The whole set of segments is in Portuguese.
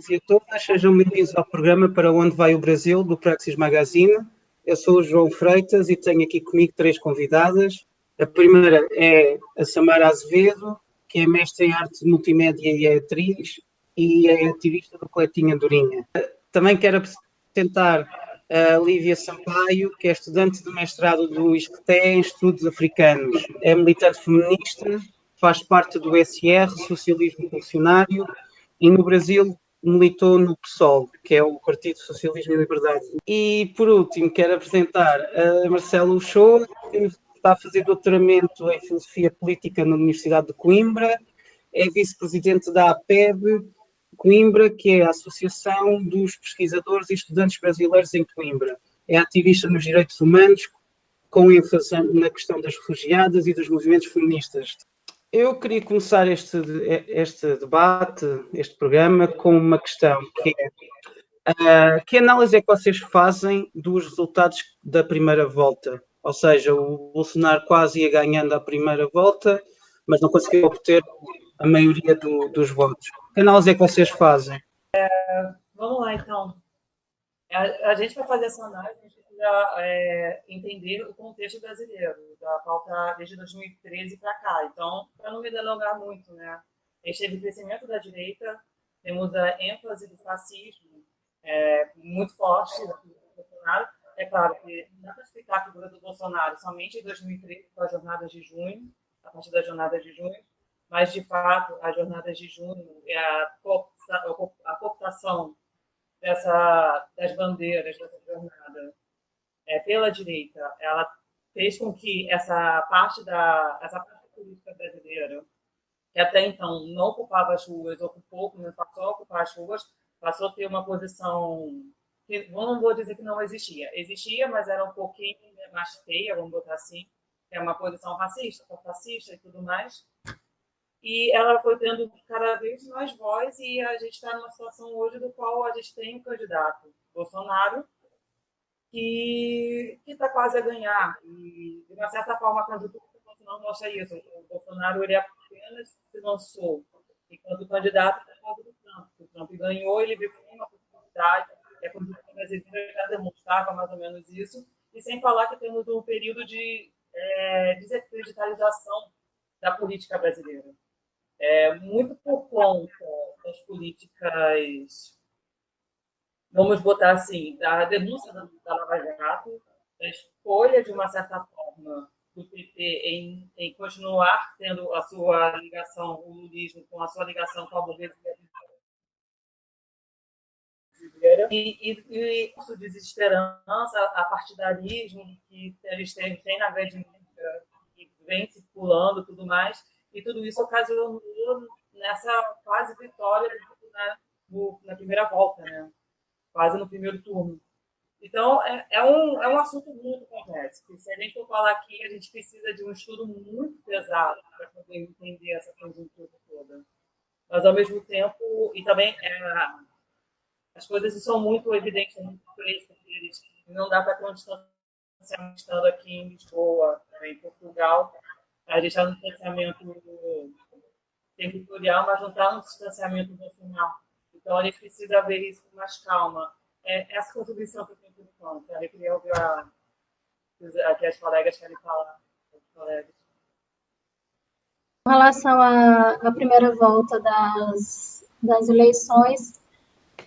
todos e a todas, sejam bem-vindos ao programa Para Onde Vai o Brasil, do Praxis Magazine. Eu sou o João Freitas e tenho aqui comigo 3 convidadas. A primeira é a Samara Azevedo, que é mestre em arte multimédia e é atriz, e é ativista do Coletivo Andorinha. Também quero apresentar a Lívia Sampaio, que é estudante de mestrado do ISCTE em Estudos Africanos. É militante feminista, faz parte do SR, Socialismo Revolucionário, e no Brasil militou no PSOL, que é o Partido Socialismo e Liberdade. E, por último, quero apresentar a Marcela Uchoa, que está a fazer doutoramento em Filosofia Política na Universidade de Coimbra, é vice-presidente da APEB Coimbra, que é a Associação dos Pesquisadores e Estudantes Brasileiros em Coimbra. É ativista nos direitos humanos, com ênfase na questão das refugiadas e dos movimentos feministas. Eu queria começar este debate, este programa, com uma questão que é que análise é que vocês fazem dos resultados da primeira volta? Ou seja, o Bolsonaro quase ia ganhando a primeira volta, mas não conseguiu obter a maioria dos votos. Que análise é que vocês fazem? Vamos lá, então. A gente vai fazer essa análise, a gente precisa entender o contexto brasileiro, da pauta desde 2013 para cá. Então, para não me delongar muito, né? A gente teve o crescimento da direita, temos a ênfase do fascismo muito forte do Bolsonaro. É claro que não dá para explicar a figura do Bolsonaro somente em 2013 com as jornadas de junho, a partir das jornadas de junho, mas, de fato, as jornadas de junho e a cooptação das bandeiras dessa jornada pela direita, ela fez com que essa parte política brasileira, que até então não ocupava as ruas, passou a ocupar as ruas, passou a ter uma posição que não vou dizer que não existia, mas era um pouquinho mais feia, vamos botar assim, que é uma posição racista, fascista e tudo mais. E ela foi tendo cada vez mais voz e a gente está numa situação hoje do qual a gente tem um candidato, Bolsonaro, que está quase a ganhar. E, de uma certa forma, a candidatura do Bolsonaro mostra isso. O Bolsonaro ele apenas se lançou enquanto candidato por causa do Trump. O Trump ganhou, ele viu como uma possibilidade, e a política brasileira já demonstrava mais ou menos isso. E sem falar que temos um período de desacreditalização da política brasileira. Muito por conta das políticas, vamos botar assim, da denúncia da Lava Jato, da escolha, de uma certa forma, do PT em continuar tendo a sua ligação, o lulismo, com a sua ligação com a burguesia brasileira, e isso de desesperança, a partidarismo que eles têm na grande mídia, que vem circulando e tudo mais. E tudo isso ocasionou nessa quase vitória na primeira volta, né? Quase no primeiro turno. Então, é um assunto muito complexo. Se a gente for falar aqui, a gente precisa de um estudo muito pesado para poder entender essa conjuntura toda. Mas, ao mesmo tempo, e também as coisas são muito evidentes, muito frescas. Não dá para ter um distanciamento estando aqui em Lisboa, em Portugal. A gente está no distanciamento territorial, mas não está no distanciamento nacional. Então, a gente precisa ver isso com mais calma. Essa contribuição que eu tenho por enquanto. Eu queria ouvir aqui as colegas querem falar. Com relação à primeira volta das eleições,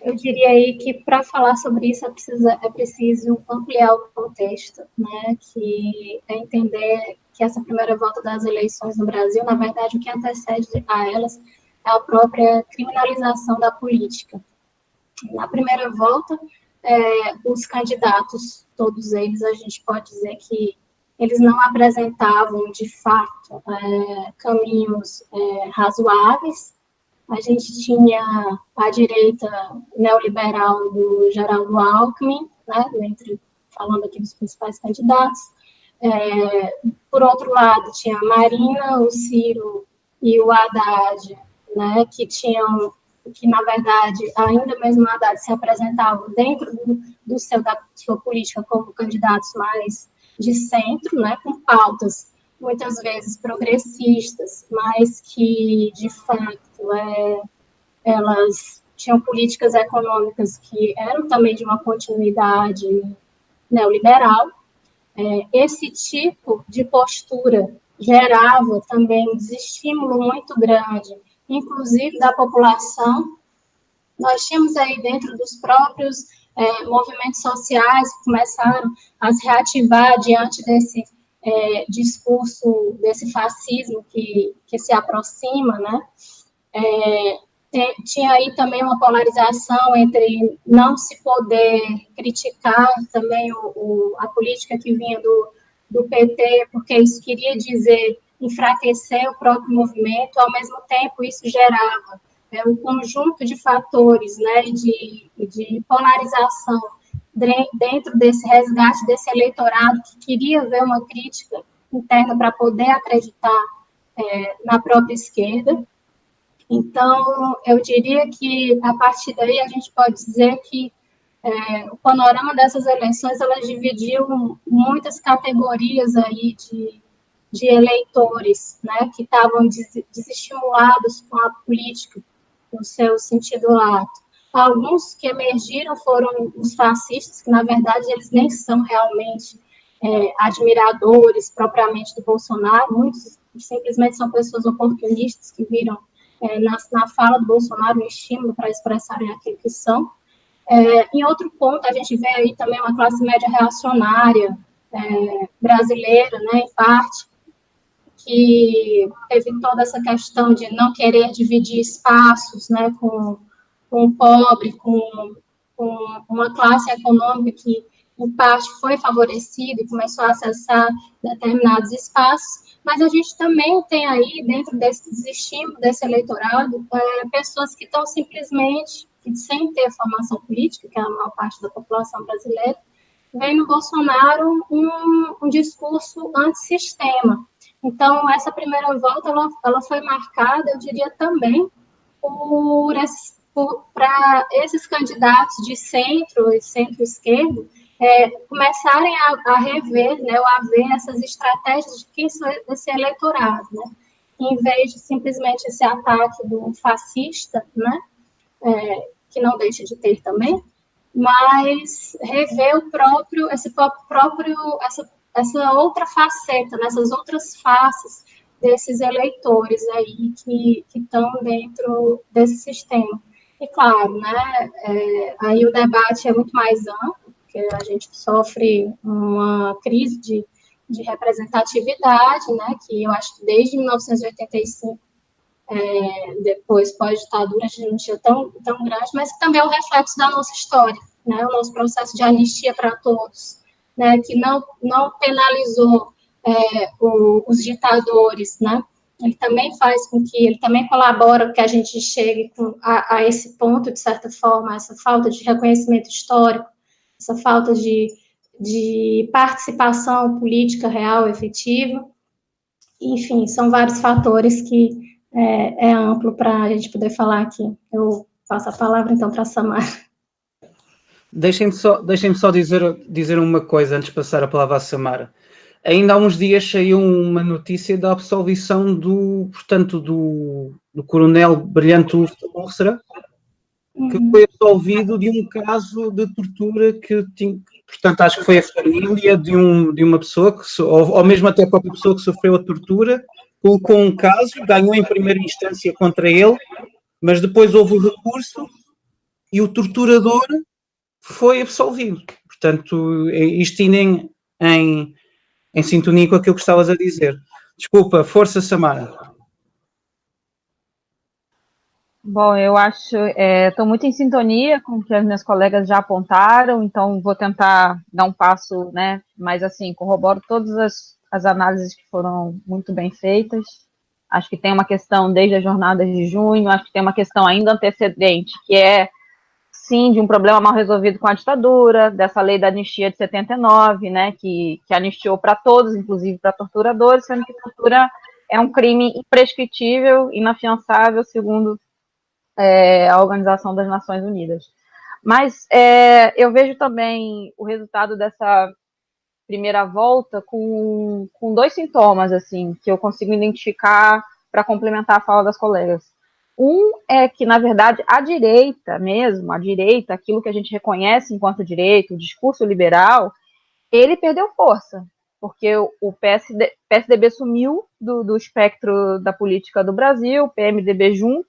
eu diria aí que para falar sobre isso é preciso ampliar o contexto, né? Que é entender que essa primeira volta das eleições no Brasil, na verdade, o que antecede a elas é a própria criminalização da política. Na primeira volta, os candidatos, todos eles, a gente pode dizer que eles não apresentavam, de fato, caminhos razoáveis. A gente tinha a direita neoliberal do Geraldo Alckmin, né, falando aqui dos principais candidatos. Por outro lado, tinha a Marina, o Ciro e o Haddad, né, que na verdade, ainda mesmo o Haddad se apresentavam dentro da sua política como candidatos mais de centro, né, com pautas muitas vezes progressistas, mas que, de fato, elas tinham políticas econômicas que eram também de uma continuidade neoliberal. Esse tipo de postura gerava também um desestímulo muito grande, inclusive da população. Nós tínhamos aí dentro dos próprios movimentos sociais que começaram a se reativar diante desse discurso, desse fascismo que se aproxima, né? Tinha aí também uma polarização entre não se poder criticar também a política que vinha do PT, porque isso queria dizer enfraquecer o próprio movimento, ao mesmo tempo isso gerava um conjunto de fatores, né, de polarização dentro desse resgate desse eleitorado que queria ver uma crítica interna para poder acreditar na própria esquerda. Então, eu diria que, a partir daí, a gente pode dizer que o panorama dessas eleições, elas dividiam muitas categorias aí de eleitores, né, que estavam desestimulados com a política, no seu sentido lato. Alguns que emergiram foram os fascistas, que, na verdade, eles nem são realmente admiradores propriamente do Bolsonaro, muitos simplesmente são pessoas oportunistas que viram na fala do Bolsonaro um estímulo para expressarem aquilo que são. Em outro ponto, a gente vê aí também uma classe média reacionária brasileira, né, em parte, que teve toda essa questão de não querer dividir espaços, né, com o pobre, com uma classe econômica que, em parte, foi favorecida e começou a acessar determinados espaços, mas a gente também tem aí, dentro desse desestímulo desse eleitorado, pessoas que estão simplesmente, sem ter formação política, que é a maior parte da população brasileira, vem no Bolsonaro um discurso antissistema. Então, essa primeira volta, ela foi marcada, eu diria, também para esses candidatos de centro e centro-esquerdo começarem a rever, né, ou a ver essas estratégias de que isso é esse eleitorado, né? Em vez de simplesmente esse ataque do fascista, né, que não deixa de ter também, mas rever essa outra faceta, nessas outras faces desses eleitores aí que estão dentro desse sistema. E, claro, né, aí o debate é muito mais amplo, porque a gente sofre uma crise de representatividade, né, que eu acho que desde 1985, depois pós-ditadura, a gente não tinha tão grande, mas que também é um reflexo da nossa história, né, o nosso processo de anistia para todos, né, que não penalizou os ditadores, né, ele também faz com que, ele também colabora para que a gente chegue a esse ponto, de certa forma, essa falta de reconhecimento histórico, essa falta de participação política real, efetiva. Enfim, são vários fatores que é amplo para a gente poder falar aqui. Eu passo a palavra, então, para a Samara. Deixem-me só dizer uma coisa antes de passar a palavra à Samara. Ainda há uns dias saiu uma notícia da absolvição do coronel Brilhante Úrsera, que foi absolvido de um caso de tortura que tinha. Portanto, acho que foi a família de uma pessoa, ou mesmo até a própria pessoa que sofreu a tortura, colocou um caso, ganhou em primeira instância contra ele, mas depois houve o recurso e o torturador foi absolvido. Portanto, isto ainda em sintonia com aquilo que estavas a dizer. Desculpa, força, Samara. Bom, eu acho, estou muito em sintonia com o que as minhas colegas já apontaram, então vou tentar dar um passo, né, mas assim, corroboro todas as análises que foram muito bem feitas. Acho que tem uma questão desde as jornadas de junho, acho que tem uma questão ainda antecedente, que é, sim, de um problema mal resolvido com a ditadura, dessa lei da anistia de 79, né, que anistiou para todos, inclusive para torturadores, sendo que tortura é um crime imprescritível, inafiançável, segundo a Organização das Nações Unidas. Mas eu vejo também o resultado dessa primeira volta com dois sintomas, assim, que eu consigo identificar para complementar a fala das colegas. Um é que, na verdade, a direita mesmo, aquilo que a gente reconhece enquanto direita, o discurso liberal, ele perdeu força, porque o PSDB sumiu do espectro da política do Brasil, o PMDB junto.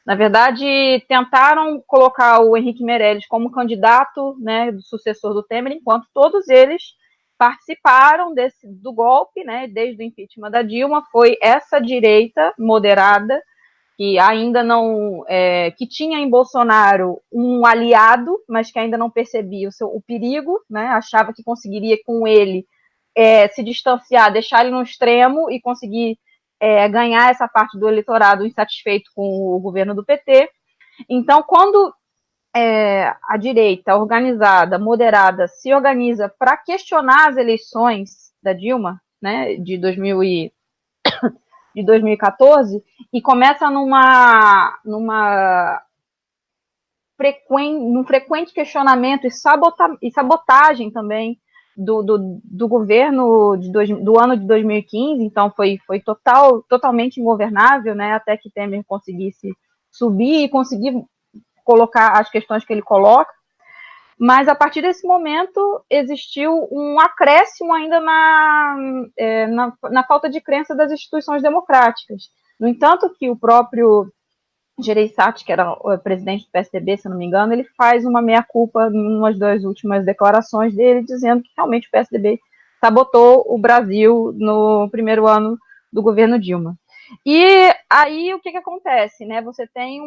Na verdade, tentaram colocar o Henrique Meirelles como candidato, né, do sucessor do Temer, enquanto todos eles participaram do golpe, né, desde o impeachment da Dilma. Foi essa direita moderada que ainda não, que tinha em Bolsonaro um aliado, mas que ainda não percebia o perigo, né, achava que conseguiria com ele se distanciar, deixar ele no extremo e conseguir ganhar essa parte do eleitorado insatisfeito com o governo do PT. Então, quando a direita organizada, moderada, se organiza para questionar as eleições da Dilma, né, de 2014, e começa num frequente questionamento e sabotagem também do governo do ano de 2015, então foi totalmente ingovernável, né, até que Temer conseguisse subir e conseguir colocar as questões que ele coloca. Mas a partir desse momento existiu um acréscimo ainda na falta de crença das instituições democráticas. No entanto, que o próprio Gereissati, que era o presidente do PSDB, se não me engano, ele faz uma meia-culpa em umas das últimas declarações dele, dizendo que realmente o PSDB sabotou o Brasil no primeiro ano do governo Dilma. E aí o que acontece, né? Você tem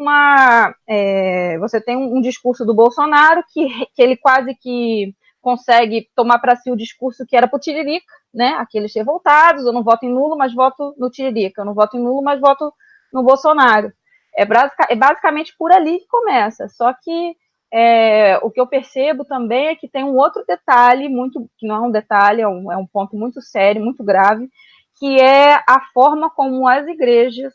um discurso do Bolsonaro que ele quase que consegue tomar para si o discurso que era pro Tiririca, né? Aqueles revoltados, eu não voto em Lula, mas voto no Tiririca, eu não voto em Lula, mas voto no Bolsonaro. É basicamente por ali que começa. Só que o que eu percebo também é que tem um outro detalhe, que não é um detalhe, é um ponto muito sério, muito grave, que é a forma como as igrejas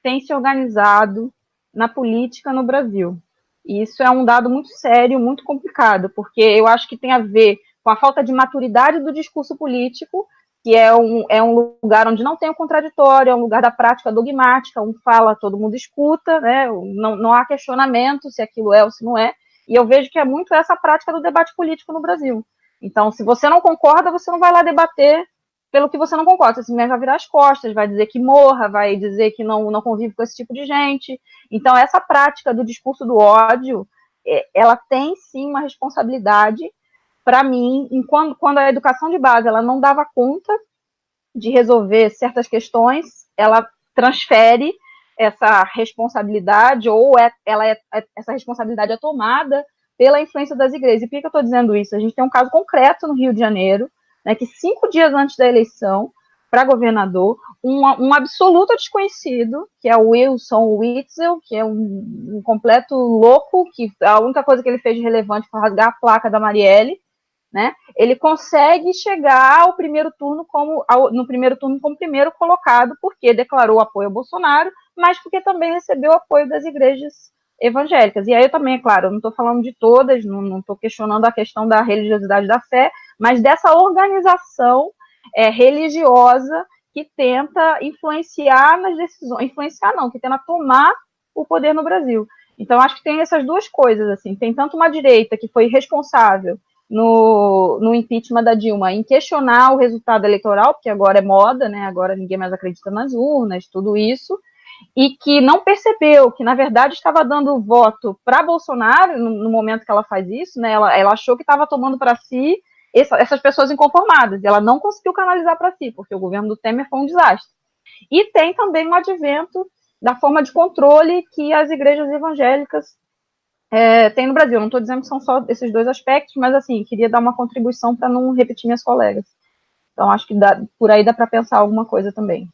têm se organizado na política no Brasil. E isso é um dado muito sério, muito complicado, porque eu acho que tem a ver com a falta de maturidade do discurso político, que é um lugar onde não tem o contraditório, é um lugar da prática dogmática, um fala, todo mundo escuta, né? Não há questionamento se aquilo é ou se não é, e eu vejo que é muito essa prática do debate político no Brasil. Então, se você não concorda, você não vai lá debater pelo que você não concorda, você simplesmente vai virar as costas, vai dizer que morra, vai dizer que não convive com esse tipo de gente. Então, essa prática do discurso do ódio, ela tem, sim, uma responsabilidade, para mim, quando a educação de base ela não dava conta de resolver certas questões, ela transfere essa responsabilidade, ou essa responsabilidade é tomada pela influência das igrejas. E por que eu estou dizendo isso? A gente tem um caso concreto no Rio de Janeiro, né, que 5 dias antes da eleição, para governador, um absoluto desconhecido, que é o Wilson Witzel, que é um completo louco, que a única coisa que ele fez de relevante foi rasgar a placa da Marielle, né? Ele consegue chegar no primeiro turno como primeiro colocado, porque declarou apoio ao Bolsonaro, mas porque também recebeu apoio das igrejas evangélicas. E aí eu também, é claro, eu não estou falando de todas, não estou questionando a questão da religiosidade da fé, mas dessa organização religiosa que tenta influenciar nas decisões, que tenta tomar o poder no Brasil. Então, acho que tem essas duas coisas, assim, tem tanto uma direita que foi responsável no impeachment da Dilma em questionar o resultado eleitoral, porque agora é moda, né? Agora ninguém mais acredita nas urnas, tudo isso, e que não percebeu que, na verdade, estava dando voto para Bolsonaro no momento que ela faz isso, né? Ela achou que estava tomando para si essas pessoas inconformadas, e ela não conseguiu canalizar para si, porque o governo do Temer foi um desastre. E tem também um advento da forma de controle que as igrejas evangélicas têm no Brasil. Não estou dizendo que são só esses dois aspectos, mas, assim, queria dar uma contribuição para não repetir minhas colegas. Então, acho que por aí dá para pensar alguma coisa também.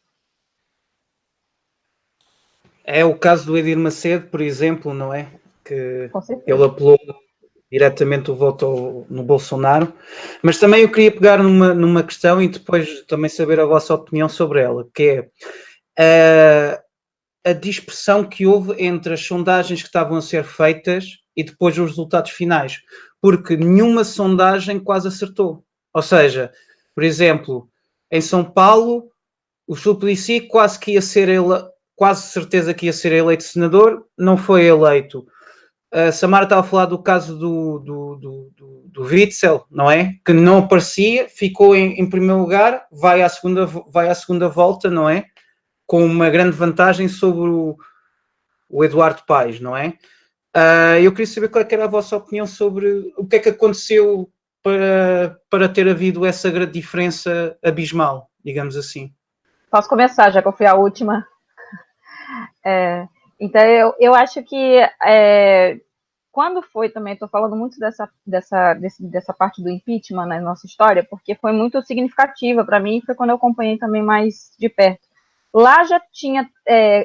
É o caso do Edir Macedo, por exemplo, não é? Que ele apelou diretamente o voto no Bolsonaro. Mas também eu queria pegar numa questão e depois também saber a vossa opinião sobre ela, que é a dispersão que houve entre as sondagens que estavam a ser feitas e depois os resultados finais. Porque nenhuma sondagem quase acertou. Ou seja, por exemplo, em São Paulo, o Suplicy quase que ia ser quase certeza que ia ser eleito senador, não foi eleito. A Samara estava a falar do caso do Witzel, não é? Que não aparecia, ficou em primeiro lugar, vai à segunda volta, não é? Com uma grande vantagem sobre o Eduardo Paes, não é? Eu queria saber qual é que era a vossa opinião sobre o que é que aconteceu para ter havido essa grande diferença abismal, digamos assim. Posso começar, já que eu fui a última. Então, eu acho que quando foi também, estou falando muito dessa parte do impeachment na nossa história, porque foi muito significativa para mim, foi quando eu acompanhei também mais de perto. Lá já tinha,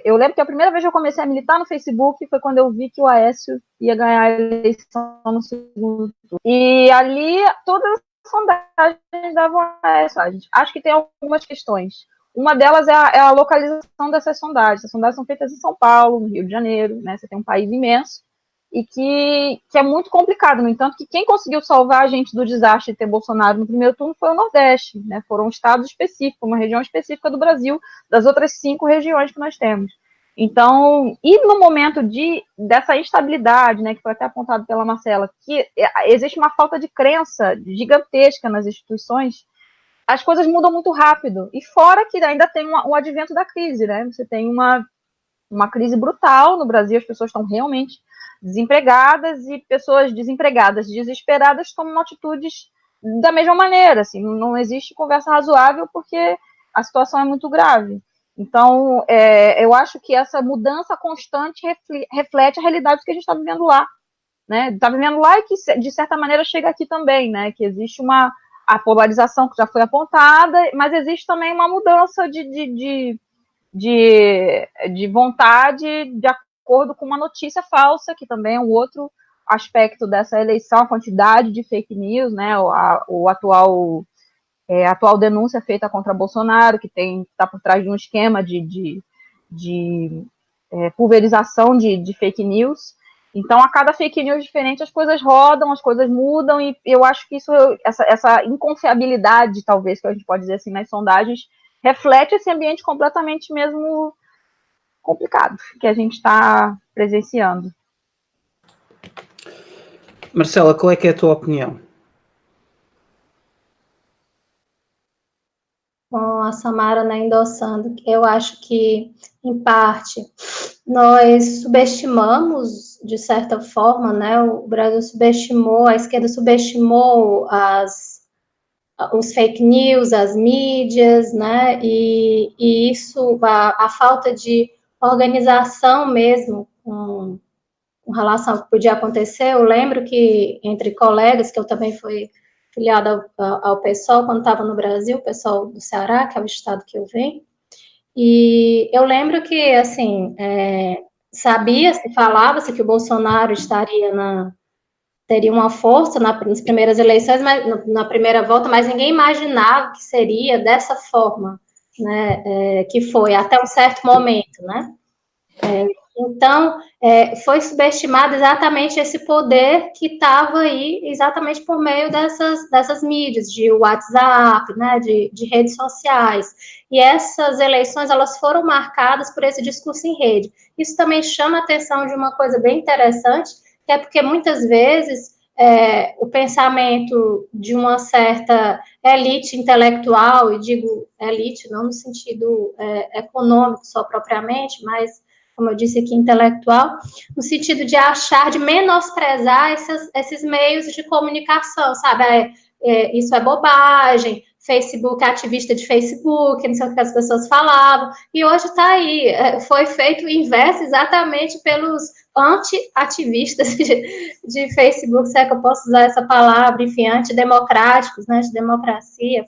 eu lembro que a primeira vez que eu comecei a militar no Facebook foi quando eu vi que o Aécio ia ganhar a eleição no segundo turno. E ali todas as sondagens davam a Aécio. Acho que tem algumas questões. Uma delas é a localização dessas sondagens. As sondagens são feitas em São Paulo, no Rio de Janeiro, né? Você tem um país imenso e que é muito complicado. No entanto, que quem conseguiu salvar a gente do desastre de ter Bolsonaro no primeiro turno foi o Nordeste, né? Foram estados específicos, uma região específica do Brasil, das outras 5 regiões que nós temos. Então, e no momento dessa instabilidade, né, que foi até apontado pela Marcela, que existe uma falta de crença gigantesca nas instituições, as coisas mudam muito rápido. E fora que ainda tem o advento da crise, né? Você tem uma crise brutal no Brasil, as pessoas estão realmente desempregadas e pessoas desempregadas, desesperadas, tomam atitudes da mesma maneira, assim, não existe conversa razoável porque a situação é muito grave. Então, eu acho que essa mudança constante reflete a realidade que a gente está vivendo lá, né? Está vivendo lá e que, de certa maneira, chega aqui também, né? Que existe a polarização que já foi apontada, mas existe também uma mudança de vontade de acordo com uma notícia falsa, que também é um outro aspecto dessa eleição, a quantidade de fake news, né, a atual denúncia feita contra Bolsonaro, que está por trás de um esquema de pulverização de fake news. Então, a cada fake news diferente, as coisas rodam, as coisas mudam, e eu acho que essa inconfiabilidade, talvez, que a gente pode dizer assim, nas sondagens, reflete esse ambiente completamente mesmo complicado que a gente está presenciando. Marcela, qual é que é a tua opinião? Com a Samara, né, endossando, eu acho que, em parte, nós subestimamos, de certa forma, né, o Brasil subestimou, a esquerda subestimou os fake news, as mídias, né, e isso, a falta de organização mesmo, com relação ao que podia acontecer. Eu lembro que, entre colegas, que eu também fui filiada ao PSOL, quando estava no Brasil, o PSOL do Ceará, que é o estado que eu venho, e eu lembro que, assim, sabia-se, falava-se que o Bolsonaro teria uma força nas primeiras eleições, mas, na primeira volta, mas ninguém imaginava que seria dessa forma, né, que foi até um certo momento, né? Então, foi subestimado exatamente esse poder que estava aí, exatamente por meio dessas mídias, de WhatsApp, né, de redes sociais. E essas eleições, elas foram marcadas por esse discurso em rede. Isso também chama a atenção de uma coisa bem interessante, que é porque muitas vezes o pensamento de uma certa elite intelectual, e digo elite não no sentido econômico só propriamente, mas, como eu disse aqui, intelectual, no sentido de achar, de menosprezar esses meios de comunicação, sabe? Isso é bobagem, Facebook, ativista de Facebook, não sei o que as pessoas falavam, e hoje está aí, foi feito o inverso exatamente pelos anti-ativistas de Facebook, se é que eu posso usar essa palavra, enfim, antidemocráticos, né, de democracia,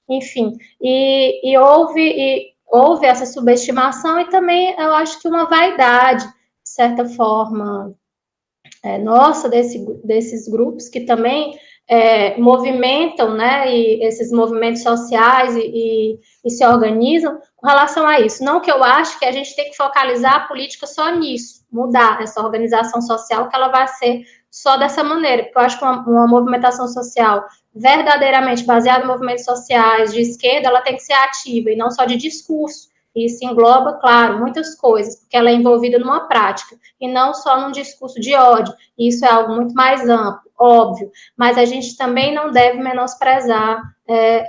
enfim, e houve essa subestimação e também, eu acho que uma vaidade, de certa forma, nossa, desses grupos que também movimentam, né, e esses movimentos sociais e se organizam com relação a isso. Não que eu acho que a gente tem que focalizar a política só nisso, mudar essa organização social, que ela vai ser só dessa maneira, porque eu acho que uma movimentação social verdadeiramente baseada em movimentos sociais de esquerda, ela tem que ser ativa e não só de discurso, Isso engloba, claro, muitas coisas, porque ela é envolvida numa prática, e não só num discurso de ódio. Isso é algo muito mais amplo, óbvio, mas a gente também não deve menosprezar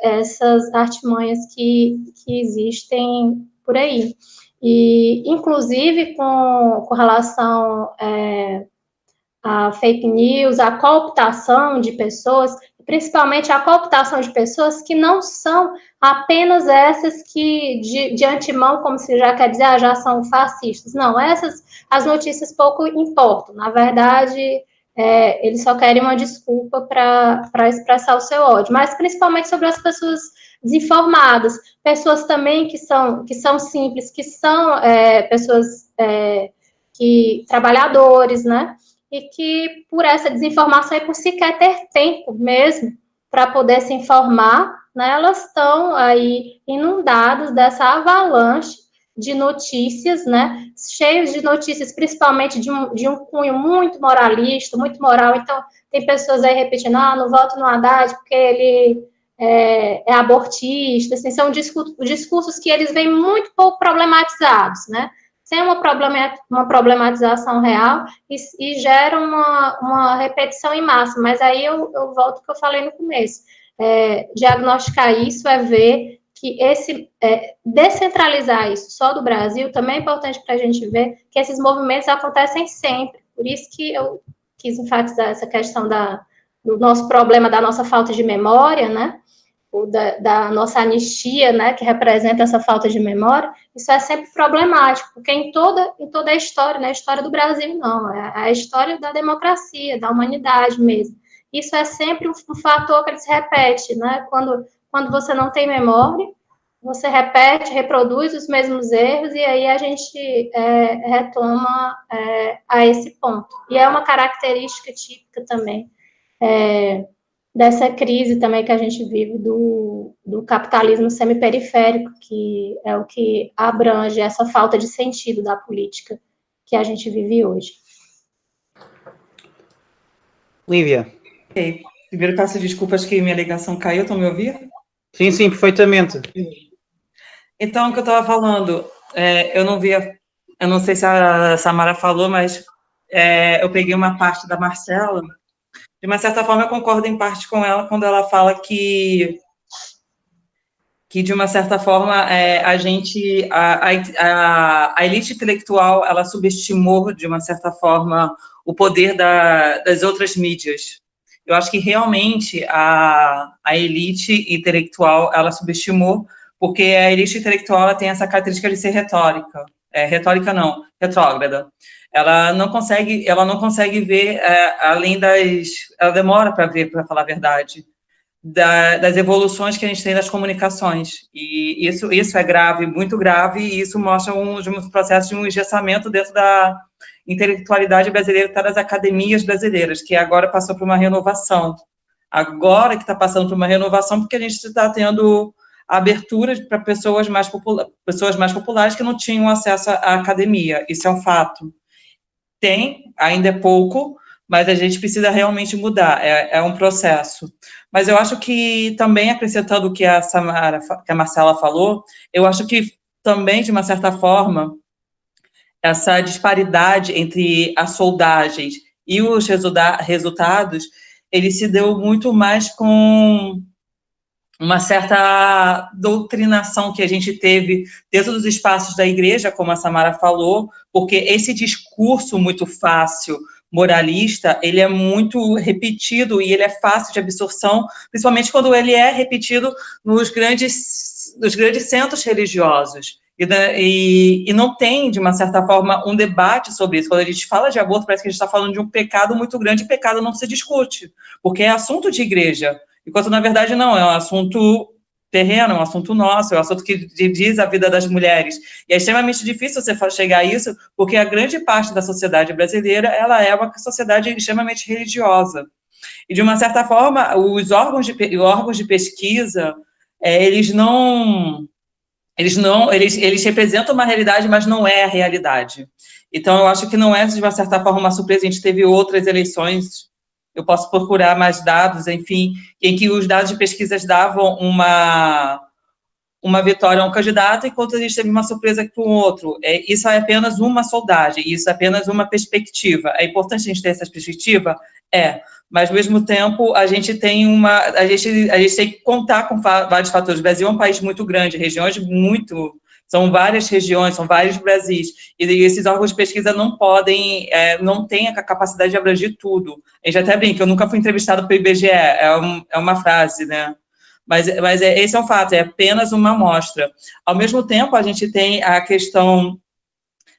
essas artimanhas que existem por aí. E, inclusive, com relação a fake news, a cooptação de pessoas, principalmente a cooptação de pessoas que não são apenas essas que, de antemão, como se já quer dizer, já são fascistas. Não, as notícias pouco importam. Na verdade, eles só querem uma desculpa para expressar o seu ódio, mas principalmente sobre as pessoas desinformadas, pessoas também que são simples, que são pessoas trabalhadores, né? E que, por essa desinformação e por sequer ter tempo mesmo para poder se informar, né, elas estão aí inundadas dessa avalanche de notícias, né, cheios de notícias, principalmente de um cunho muito moralista, muito moral. Então, tem pessoas aí repetindo, não voto no Haddad porque ele é abortista, assim, são discursos que eles vêm muito pouco problematizados, né, sem uma problematização real e gera uma repetição em massa. Mas aí eu volto ao que eu falei no começo. Diagnosticar isso é ver que descentralizar isso só do Brasil também é importante para a gente ver que esses movimentos acontecem sempre. Por isso que eu quis enfatizar essa questão do nosso problema, da nossa falta de memória, né? Da nossa anistia, né, que representa essa falta de memória, isso é sempre problemático, porque em toda a história, não é a história do Brasil, não, é a história da democracia, da humanidade mesmo. Isso é sempre um fator que ele se repete, né, quando você não tem memória, você repete, reproduz os mesmos erros, e aí a gente retoma a esse ponto. E é uma característica típica também dessa crise também que a gente vive do capitalismo semiperiférico, que é o que abrange essa falta de sentido da política que a gente vive hoje. Lívia. Ok. Primeiro peço desculpas que minha ligação caiu, estão me ouvindo? Sim, perfeitamente. Então, o que eu estava falando, eu não sei se a Samara falou, mas eu peguei uma parte da Marcela. De uma certa forma, eu concordo em parte com ela quando ela fala que de uma certa forma, a elite intelectual, ela subestimou, de uma certa forma, o poder das outras mídias. Eu acho que, realmente, a elite intelectual, ela subestimou, porque a elite intelectual ela tem essa característica de ser retórica. Retórica não, retrógrada. Ela não consegue ver além ela demora para ver, para falar a verdade, das evoluções que a gente tem das comunicações, e isso é grave, muito grave, e isso mostra um processo de um engessamento dentro da intelectualidade brasileira, das academias brasileiras, que agora passou por uma renovação, porque a gente está tendo abertura para pessoas mais populares que não tinham acesso à academia, isso é um fato. Ainda é pouco, mas a gente precisa realmente mudar, é um processo. Mas eu acho que, também acrescentando o que a Marcela falou, eu acho que também, de uma certa forma, essa disparidade entre as soldagens e os resultados, ele se deu muito mais com uma certa doutrinação que a gente teve dentro dos espaços da igreja, como a Samara falou, porque esse discurso muito fácil, moralista, ele é muito repetido e ele é fácil de absorção, principalmente quando ele é repetido nos grandes centros religiosos. E não tem, de uma certa forma, um debate sobre isso. Quando a gente fala de aborto, parece que a gente está falando de um pecado muito grande, e pecado não se discute, porque é assunto de igreja. Enquanto, na verdade, não, é um assunto terreno, é um assunto nosso, é um assunto que diz a vida das mulheres. E é extremamente difícil você chegar a isso, porque a grande parte da sociedade brasileira, ela é uma sociedade extremamente religiosa. E, de uma certa forma, os órgãos de pesquisa, eles representam uma realidade, mas não é a realidade. Então, eu acho que não é, de uma certa forma, uma surpresa. A gente teve outras eleições, eu posso procurar mais dados, enfim, em que os dados de pesquisas davam uma vitória a um candidato, enquanto a gente teve uma surpresa para o outro. Isso é apenas uma soldagem, isso é apenas uma perspectiva. É importante a gente ter essa perspectiva? Mas, ao mesmo tempo, a gente tem que contar com vários fatores. O Brasil é um país muito grande, são várias regiões, são vários Brasis, e esses órgãos de pesquisa não têm a capacidade de abranger tudo. A gente até brinca, eu nunca fui entrevistado pelo IBGE, é uma frase, né? Mas esse é um fato, é apenas uma amostra. Ao mesmo tempo, a gente tem a questão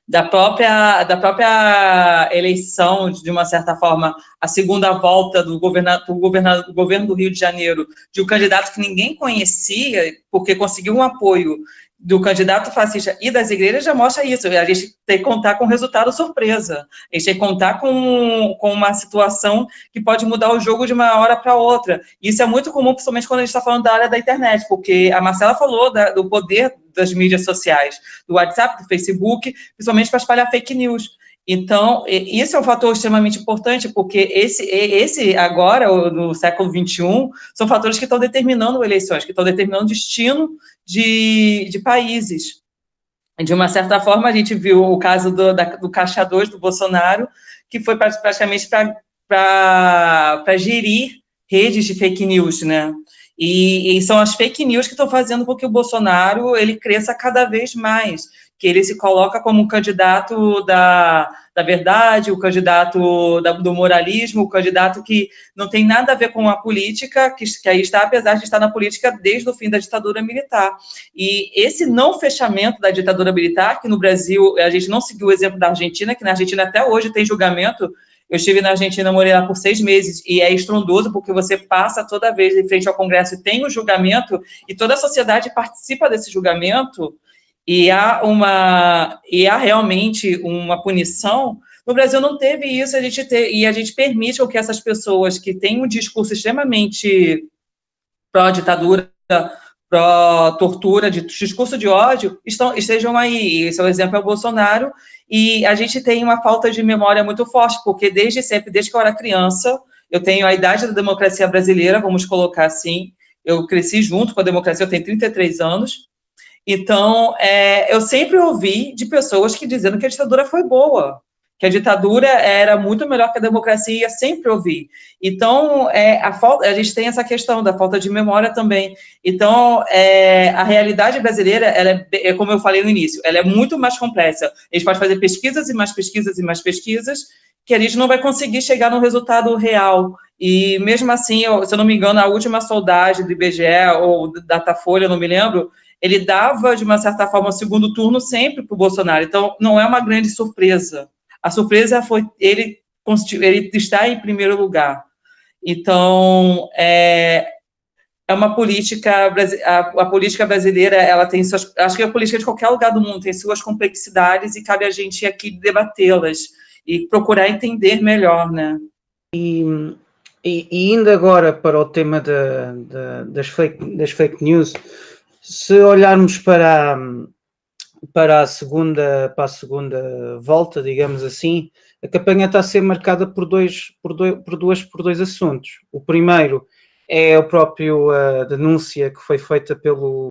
da própria eleição, de uma certa forma, a segunda volta do governo do Rio de Janeiro, de um candidato que ninguém conhecia, porque conseguiu um apoio do candidato fascista e das igrejas, já mostra isso. A gente tem que contar com resultado surpresa. A gente tem que contar com uma situação que pode mudar o jogo de uma hora para outra. Isso é muito comum, principalmente quando a gente está falando da área da internet, porque a Marcela falou do poder das mídias sociais, do WhatsApp, do Facebook, principalmente para espalhar fake news. Então, isso é um fator extremamente importante, porque esse agora, no século XXI, são fatores que estão determinando eleições, que estão determinando o destino de países. De uma certa forma, a gente viu o caso do Caixa 2 do Bolsonaro, que foi praticamente para gerir redes de fake news, né? E são as fake news que estão fazendo com que o Bolsonaro ele cresça cada vez mais, que ele se coloca como um candidato da verdade, o candidato do moralismo, o candidato que não tem nada a ver com a política, que aí está, apesar de estar na política desde o fim da ditadura militar. E esse não fechamento da ditadura militar, que no Brasil a gente não seguiu o exemplo da Argentina, que na Argentina até hoje tem julgamento. Eu estive na Argentina, morei lá por 6 meses, e é estrondoso, porque você passa toda vez em frente ao Congresso e tem um julgamento, e toda a sociedade participa desse julgamento, e há realmente uma punição. No Brasil não teve isso, e a gente permite que essas pessoas que têm um discurso extremamente pró-ditadura, pró-tortura, de discurso de ódio, estejam aí. Esse é o exemplo, é o Bolsonaro, e a gente tem uma falta de memória muito forte, porque desde sempre, desde que eu era criança, eu tenho a idade da democracia brasileira, vamos colocar assim, eu cresci junto com a democracia, eu tenho 33 anos, então, eu sempre ouvi de pessoas dizendo que a ditadura foi boa, que a ditadura era muito melhor que a democracia, sempre ouvi. Então, a gente tem essa questão da falta de memória também. Então, a realidade brasileira, ela como eu falei no início, ela é muito mais complexa. A gente pode fazer pesquisas e mais pesquisas e mais pesquisas, que a gente não vai conseguir chegar no resultado real. E, mesmo assim, se eu não me engano, a última sondagem do IBGE ou do Datafolha, eu não me lembro, ele dava, de uma certa forma, o segundo turno sempre para o Bolsonaro. Então, não é uma grande surpresa. A surpresa foi ele estar em primeiro lugar. Então, uma política, a política brasileira, ela tem suas, acho que a política de qualquer lugar do mundo tem suas complexidades e cabe a gente aqui debatê-las e procurar entender melhor, né? E indo agora para o tema das fake news, se olharmos para a segunda volta, digamos assim, a campanha está a ser marcada por dois assuntos. O primeiro é a própria denúncia que foi feita pelo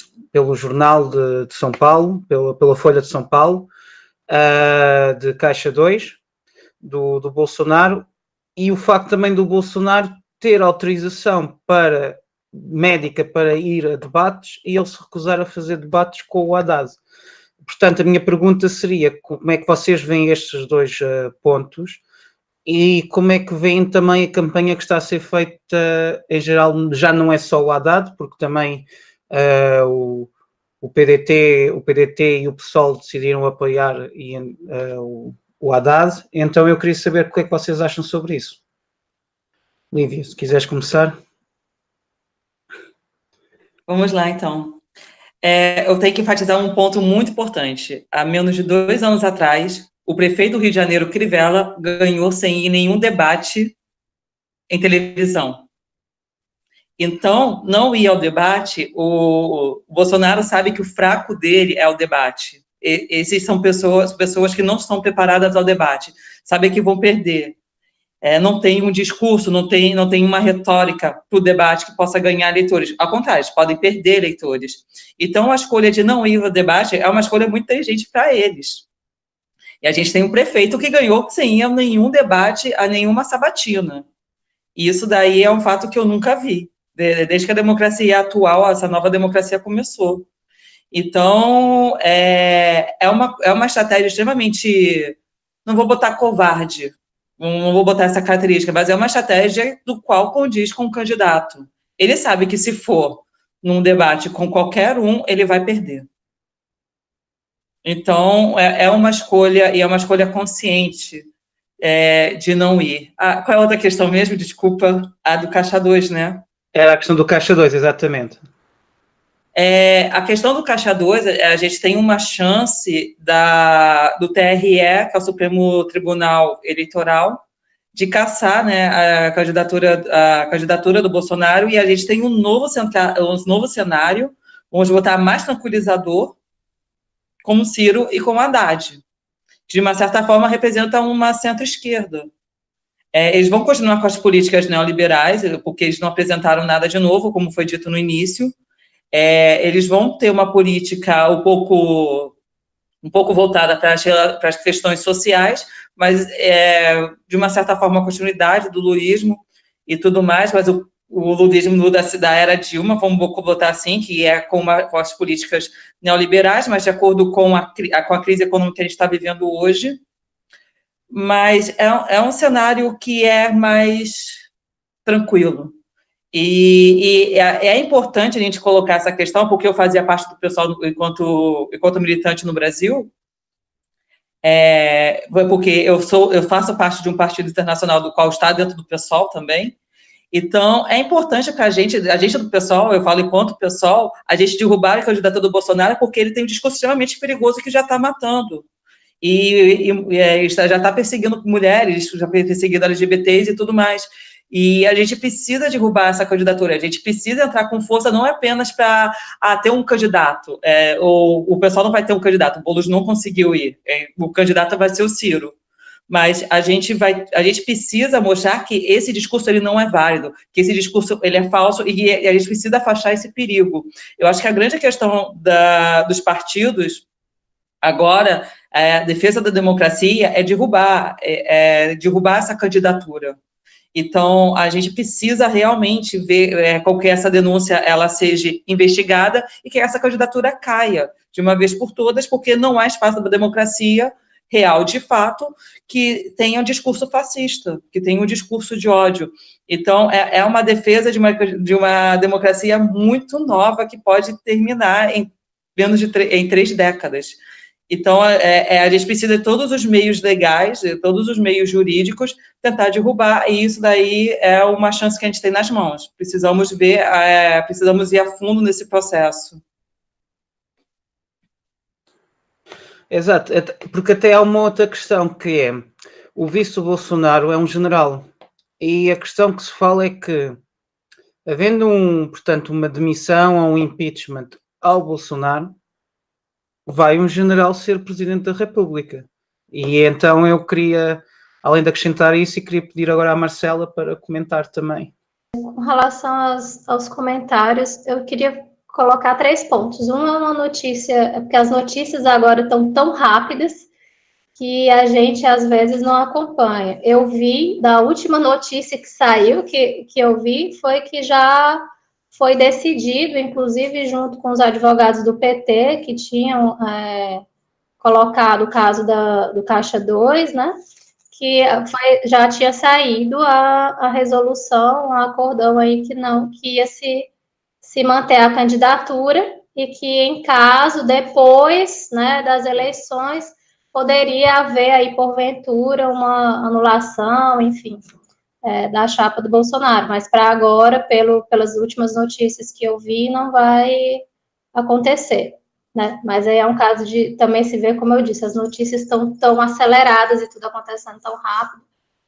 Jornal de São Paulo, pela Folha de São Paulo, de Caixa 2, do Bolsonaro, e o facto também do Bolsonaro ter autorização médica para ir a debates e ele se recusar a fazer debates com o Haddad. Portanto, a minha pergunta seria como é que vocês veem estes dois pontos e como é que veem também a campanha que está a ser feita em geral, já não é só o Haddad, porque também o PDT e o PSOL decidiram apoiar o Haddad. Então eu queria saber o que é que vocês acham sobre isso. Lívia, se quiseres começar. Vamos lá, então. Eu tenho que enfatizar um ponto muito importante. Há menos de 2 anos atrás, o prefeito do Rio de Janeiro, Crivella, ganhou sem ir nenhum debate em televisão. Então, não ir ao debate, o Bolsonaro sabe que o fraco dele é o debate. Esses são pessoas que não estão preparadas ao debate, sabem que vão perder. não tem um discurso, não tem uma retórica para o debate que possa ganhar eleitores. Ao contrário, eles podem perder eleitores. Então, a escolha de não ir ao debate é uma escolha muito inteligente para eles. E a gente tem um prefeito que ganhou sem ir a nenhum debate, a nenhuma sabatina. E isso daí é um fato que eu nunca vi, desde que a democracia atual, essa nova democracia começou. Então, é uma estratégia extremamente, não vou botar covarde, não vou botar essa característica, mas é uma estratégia do qual condiz com o candidato. Ele sabe que se for num debate com qualquer um, ele vai perder. Então, é uma escolha, e é uma escolha consciente de não ir. Qual é a outra questão mesmo? Desculpa, a do Caixa 2, né? Era a questão do Caixa 2, exatamente. A questão do Caixa 2, a gente tem uma chance do TRE, que é o Supremo Tribunal Eleitoral, de cassar, né, a candidatura do Bolsonaro, e a gente tem um novo cenário, vamos botar mais tranquilizador, com o Ciro e com o Haddad. De uma certa forma, representam uma centro-esquerda. Eles vão continuar com as políticas neoliberais, porque eles não apresentaram nada de novo, como foi dito no início. Eles vão ter uma política um pouco voltada para as questões sociais, mas, de uma certa forma, a continuidade do lulismo e tudo mais, mas o lulismo da era Dilma, vamos botar assim, que é com as políticas neoliberais, mas de acordo com a crise econômica que a gente está vivendo hoje. Mas é um cenário que é mais tranquilo. E é importante a gente colocar essa questão, porque eu fazia parte do pessoal enquanto militante no Brasil, porque eu faço parte de um partido internacional do qual está dentro do pessoal também. Então, é importante para a gente do pessoal, eu falo enquanto pessoal, a gente derrubar a candidatura do Bolsonaro, porque ele tem um discurso extremamente perigoso que já está matando. E já está perseguindo mulheres, já perseguindo LGBTs e tudo mais. E a gente precisa derrubar essa candidatura, a gente precisa entrar com força, não é apenas para ter um candidato, o pessoal não vai ter um candidato, o Boulos não conseguiu ir, o candidato vai ser o Ciro. Mas a gente precisa mostrar que esse discurso ele não é válido, que esse discurso ele é falso e a gente precisa afastar esse perigo. Eu acho que a grande questão dos partidos agora, a defesa da democracia é derrubar essa candidatura. Então, a gente precisa realmente ver com que essa denúncia ela seja investigada e que essa candidatura caia de uma vez por todas, porque não há espaço da democracia real, de fato, que tenha um discurso fascista, que tenha um discurso de ódio. Então, é uma defesa de uma democracia muito nova que pode terminar em menos em 3 décadas. Então, a gente precisa de todos os meios legais, de todos os meios jurídicos, tentar derrubar, e isso daí é uma chance que a gente tem nas mãos. Precisamos ir a fundo nesse processo. Exato, porque até há uma outra questão, que é, o vice do Bolsonaro é um general, e a questão que se fala é que, havendo portanto, uma demissão ou um impeachment ao Bolsonaro, vai um general ser Presidente da República. E então eu queria, além de acrescentar isso, e queria pedir agora à Marcela para comentar também. Com relação aos comentários, eu queria colocar 3 pontos. Uma é uma notícia, porque as notícias agora estão tão rápidas que a gente, às vezes, não acompanha. Eu vi, da última notícia que saiu, que eu vi, foi que já foi decidido, inclusive junto com os advogados do PT, que tinham colocado o caso do Caixa 2, né? Que já tinha saído a resolução, um acordão aí que ia se manter a candidatura e que, em caso, depois, né, das eleições, poderia haver aí, porventura, uma anulação, enfim, da chapa do Bolsonaro. Mas, para agora, pelas últimas notícias que eu vi, não vai acontecer, né? Mas aí é um caso de também se ver, como eu disse, as notícias estão tão aceleradas e tudo acontecendo tão rápido,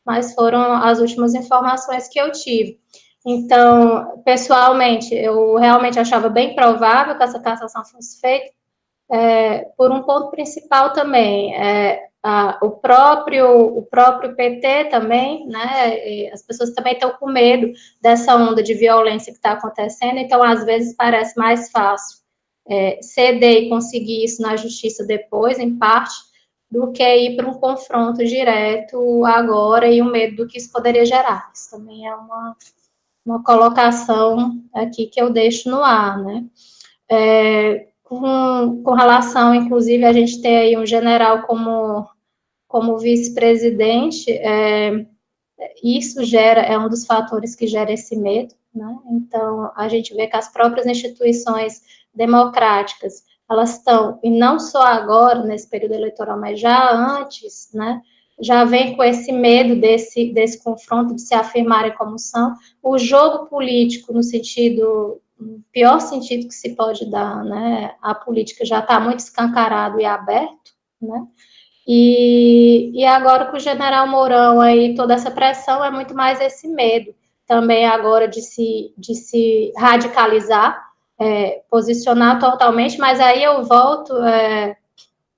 mas foram as últimas informações que eu tive. Então, pessoalmente, eu realmente achava bem provável que essa cassação fosse feita, por um ponto principal também, o próprio PT também, né, as pessoas também estão com medo dessa onda de violência que está acontecendo, então, às vezes, parece mais fácil ceder e conseguir isso na justiça depois, em parte, do que ir para um confronto direto agora e o medo do que isso poderia gerar. Isso também é uma colocação aqui que eu deixo no ar, né? Com relação, inclusive, a gente tem aí um general como vice-presidente, isso é um dos fatores que gera esse medo, né? Então, a gente vê que as próprias instituições democráticas, elas estão, e não só agora, nesse período eleitoral, mas já antes, né? Já vem com esse medo desse confronto, de se afirmarem como são. O jogo político, no pior sentido que se pode dar, né? A política já está muito escancarado e aberto, né? E agora com o general Mourão aí, toda essa pressão é muito mais esse medo também agora de se radicalizar, posicionar totalmente, mas aí eu volto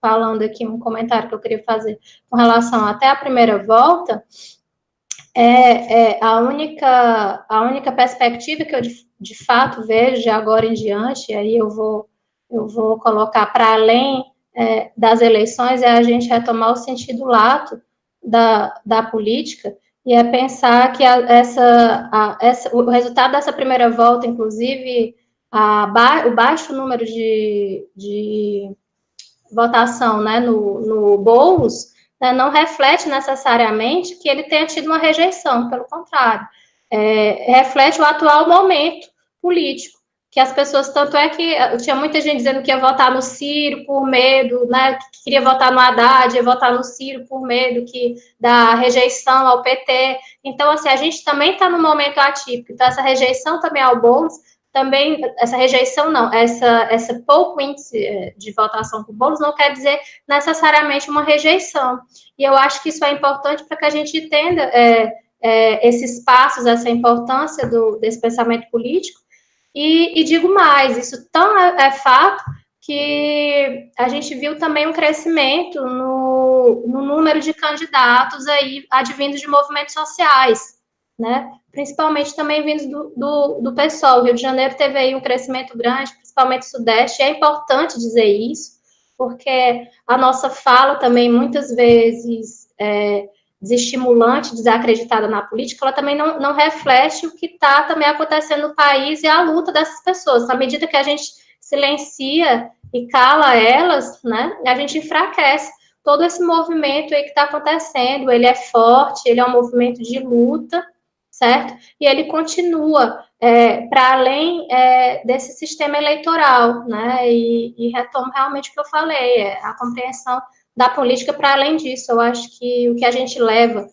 falando aqui um comentário que eu queria fazer com relação até a primeira volta, a única perspectiva que eu de fato vejo de agora em diante, aí eu vou colocar para além das eleições, é a gente retomar o sentido lato da política, e é pensar que o resultado dessa primeira volta, inclusive, o baixo número de votação, né, no Boulos, né, não reflete necessariamente que ele tenha tido uma rejeição, pelo contrário, reflete o atual momento político, que as pessoas, tanto é que tinha muita gente dizendo que ia votar no Ciro por medo, né, que queria votar no Haddad, ia votar no Ciro por medo da rejeição ao PT. Então, assim, a gente também está num momento atípico, então essa rejeição também ao Boulos, também, essa rejeição não, essa pouco índice de votação por Boulos não quer dizer necessariamente uma rejeição, e eu acho que isso é importante para que a gente entenda esses passos, essa importância desse pensamento político. E digo mais, isso tão é fato que a gente viu também um crescimento no número de candidatos aí advindos de movimentos sociais, né? Principalmente também vindos do PSOL. O Rio de Janeiro teve aí um crescimento grande, principalmente o Sudeste, e é importante dizer isso, porque a nossa fala também, muitas vezes, desestimulante, desacreditada na política, ela também não reflete o que está também acontecendo no país e a luta dessas pessoas. À medida que a gente silencia e cala elas, né, a gente enfraquece todo esse movimento aí que está acontecendo. Ele é forte, ele é um movimento de luta, certo? E ele continua para além desse sistema eleitoral, né? E retomo realmente o que eu falei, a compreensão da política para além disso. Eu acho que o que a gente leva,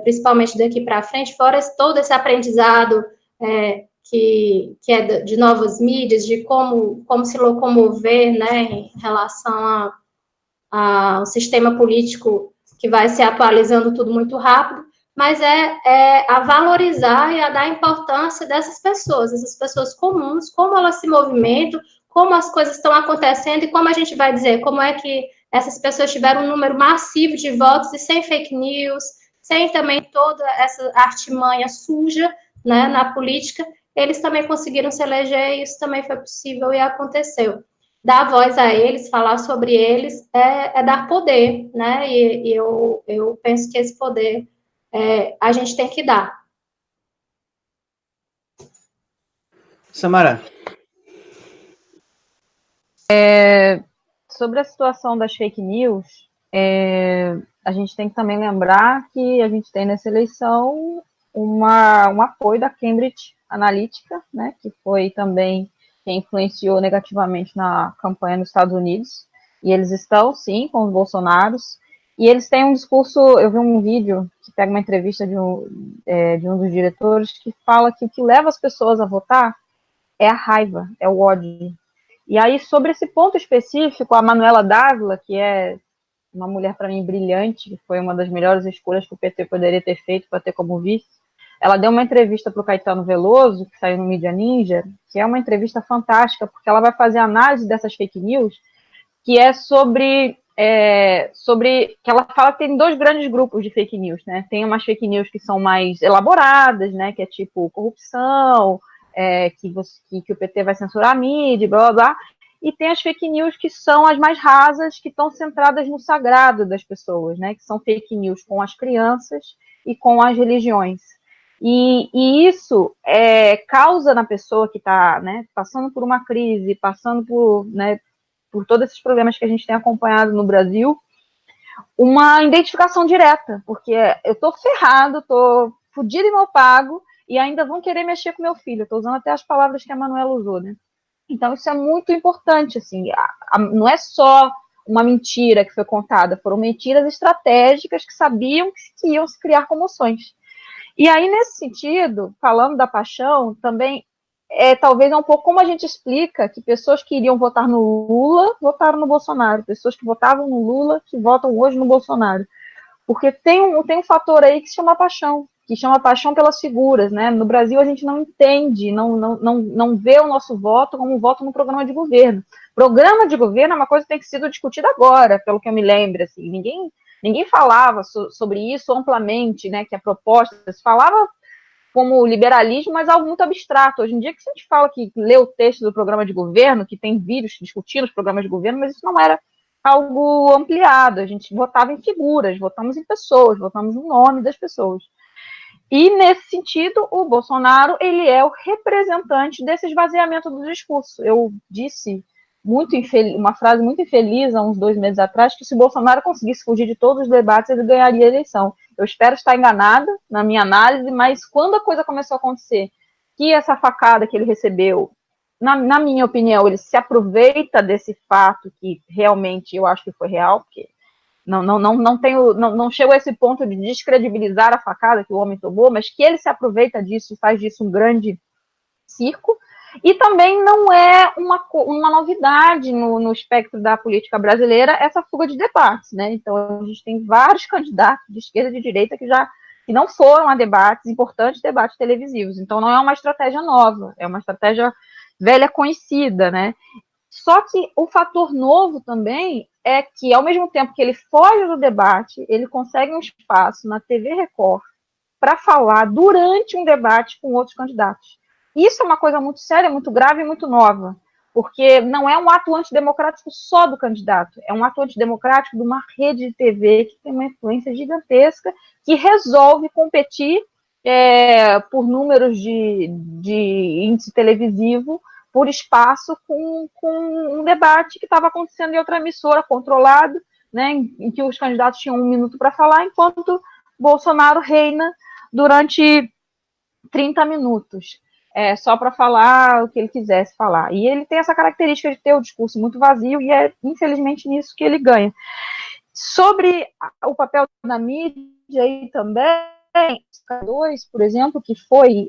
principalmente daqui para frente, fora todo esse aprendizado que é de novas mídias, de como se locomover, né, em relação ao sistema político que vai se atualizando tudo muito rápido, mas a valorizar e a dar importância dessas pessoas comuns, como elas se movimentam, como as coisas estão acontecendo e como a gente vai dizer, como é que essas pessoas tiveram um número massivo de votos e sem fake news, sem também toda essa artimanha suja, né, na política, eles também conseguiram se eleger e isso também foi possível e aconteceu. Dar voz a eles, falar sobre eles, é dar poder, né, e eu penso que esse poder a gente tem que dar. Samara. Sobre a situação das fake news, a gente tem que também lembrar que a gente tem nessa eleição um apoio da Cambridge Analytica, né, que foi também quem influenciou negativamente na campanha nos Estados Unidos, e eles estão, sim, com os bolsonaros, e eles têm um discurso, eu vi um vídeo que pega uma entrevista de um dos diretores, que fala que o que leva as pessoas a votar é a raiva, é o ódio. E aí, sobre esse ponto específico, a Manuela Dávila, que é uma mulher, para mim, brilhante, que foi uma das melhores escolhas que o PT poderia ter feito para ter como vice, ela deu uma entrevista para o Caetano Veloso, que saiu no Mídia Ninja, que é uma entrevista fantástica, porque ela vai fazer análise dessas fake news que é sobre que ela fala que tem dois grandes grupos de fake news, né? Tem umas fake news que são mais elaboradas, né? Que é tipo corrupção, que o PT vai censurar a mídia, blá, blá, blá. E tem as fake news que são as mais rasas, que estão centradas no sagrado das pessoas, né? Que são fake news com as crianças e com as religiões. E isso causa na pessoa que está, né, passando por uma crise, passando por, né, por todos esses problemas que a gente tem acompanhado no Brasil, uma identificação direta, porque eu tô ferrado, tô fudido e mal pago, e ainda vão querer mexer com meu filho. Eu tô usando até as palavras que a Manuela usou, né? Então isso é muito importante, assim, não é só uma mentira que foi contada, foram mentiras estratégicas que sabiam que iam se criar comoções. E aí, nesse sentido, falando da paixão, também talvez um pouco como a gente explica que pessoas que iriam votar no Lula votaram no Bolsonaro, pessoas que votavam no Lula que votam hoje no Bolsonaro. Porque tem um fator aí que se chama paixão, que chama paixão pelas figuras, né? No Brasil a gente não entende, não vê o nosso voto como um voto no programa de governo. Programa de governo é uma coisa que tem que ser discutida agora, pelo que eu me lembro, assim, ninguém falava sobre isso amplamente, né? Que a proposta se falava como liberalismo, mas algo muito abstrato. Hoje em dia, que a gente fala que lê o texto do programa de governo, que tem vídeos discutindo os programas de governo, mas isso não era algo ampliado. A gente votava em figuras, votamos em pessoas, votamos no nome das pessoas. E, nesse sentido, o Bolsonaro, ele é o representante desse esvaziamento do discurso. Eu disse uma frase muito infeliz há uns 2 meses atrás, que se o Bolsonaro conseguisse fugir de todos os debates, ele ganharia a eleição. Eu espero estar enganada na minha análise, mas quando a coisa começou a acontecer, que essa facada que ele recebeu, na minha opinião, ele se aproveita desse fato que realmente eu acho que foi real, porque não chego a esse ponto de descredibilizar a facada que o homem tomou, mas que ele se aproveita disso e faz disso um grande circo. E também não é uma novidade no espectro da política brasileira essa fuga de debates, né? Então a gente tem vários candidatos de esquerda e de direita que não foram a debates, importantes debates televisivos. Então não é uma estratégia nova, é uma estratégia velha conhecida, né? Só que o fator novo também é que, ao mesmo tempo que ele foge do debate, ele consegue um espaço na TV Record para falar durante um debate com outros candidatos. Isso é uma coisa muito séria, muito grave e muito nova, porque não é um ato antidemocrático só do candidato, é um ato antidemocrático de uma rede de TV que tem uma influência gigantesca, que resolve competir por números de índice televisivo, por espaço com um debate que estava acontecendo em outra emissora, controlado, né, em que os candidatos tinham 1 minuto para falar, enquanto Bolsonaro reina durante 30 minutos, só para falar o que ele quisesse falar. E ele tem essa característica de ter o discurso muito vazio, e é infelizmente nisso que ele ganha. Sobre o papel da mídia aí também, 2, por exemplo, que foi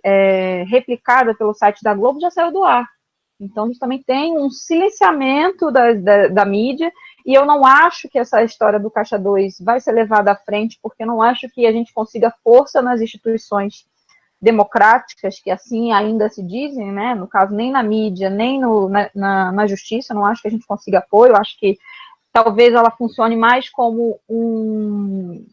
replicada pelo site da Globo, já saiu do ar. Então, a gente também tem um silenciamento da mídia, e eu não acho que essa história do Caixa 2 vai ser levada à frente, porque eu não acho que a gente consiga força nas instituições democráticas, que assim ainda se dizem, né? No caso, nem na mídia, nem na justiça, não acho que a gente consiga apoio, acho que talvez ela funcione mais como um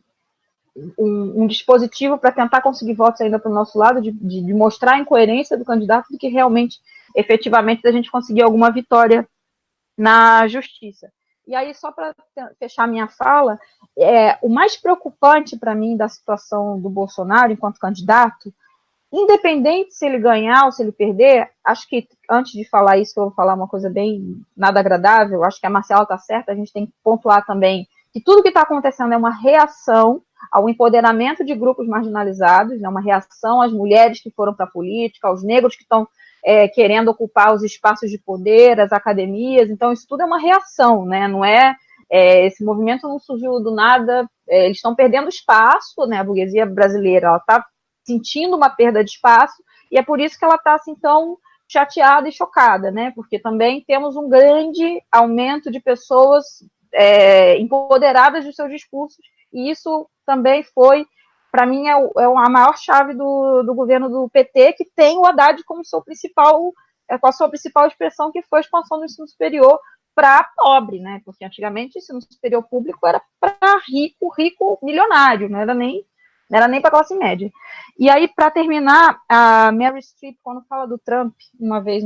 dispositivo para tentar conseguir votos ainda para o nosso lado, de mostrar a incoerência do candidato, do que realmente, efetivamente, a gente conseguir alguma vitória na justiça. E aí, só para fechar minha fala, o mais preocupante para mim da situação do Bolsonaro enquanto candidato, independente se ele ganhar ou se ele perder, acho que, antes de falar isso, eu vou falar uma coisa bem nada agradável, acho que a Marcela está certa, a gente tem que pontuar também que tudo que está acontecendo é uma reação ao empoderamento de grupos marginalizados, né, uma reação às mulheres que foram para a política, aos negros que estão querendo ocupar os espaços de poder, as academias. Então isso tudo é uma reação, né, não esse movimento não surgiu do nada, eles estão perdendo espaço, né, a burguesia brasileira, ela está sentindo uma perda de espaço, e é por isso que ela está assim tão chateada e chocada, né, porque também temos um grande aumento de pessoas empoderadas dos seus discursos, e isso também foi, para mim, a maior chave do governo do PT, que tem o Haddad como com a sua principal expressão, que foi a expansão do ensino superior para pobre, né? Porque antigamente ensino superior público era para rico milionário, não era nem para classe média. E aí, para terminar, a Meryl Streep, quando fala do Trump, uma vez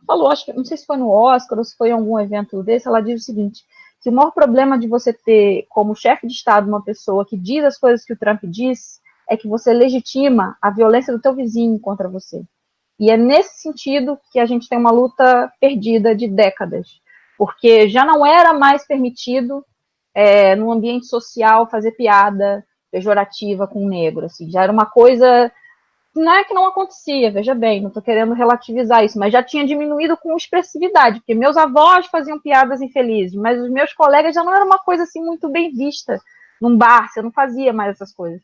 falou, acho que não sei se foi no Oscar ou se foi em algum evento desse, ela diz o seguinte, que o maior problema de você ter como chefe de Estado uma pessoa que diz as coisas que o Trump diz é que você legitima a violência do teu vizinho contra você. E é nesse sentido que a gente tem uma luta perdida de décadas, porque já não era mais permitido no ambiente social fazer piada pejorativa com o negro, assim, já era uma coisa, não é que não acontecia, veja bem, não estou querendo relativizar isso, mas já tinha diminuído com expressividade, porque meus avós faziam piadas infelizes, mas os meus colegas já não era uma coisa assim muito bem vista num bar, você não fazia mais essas coisas.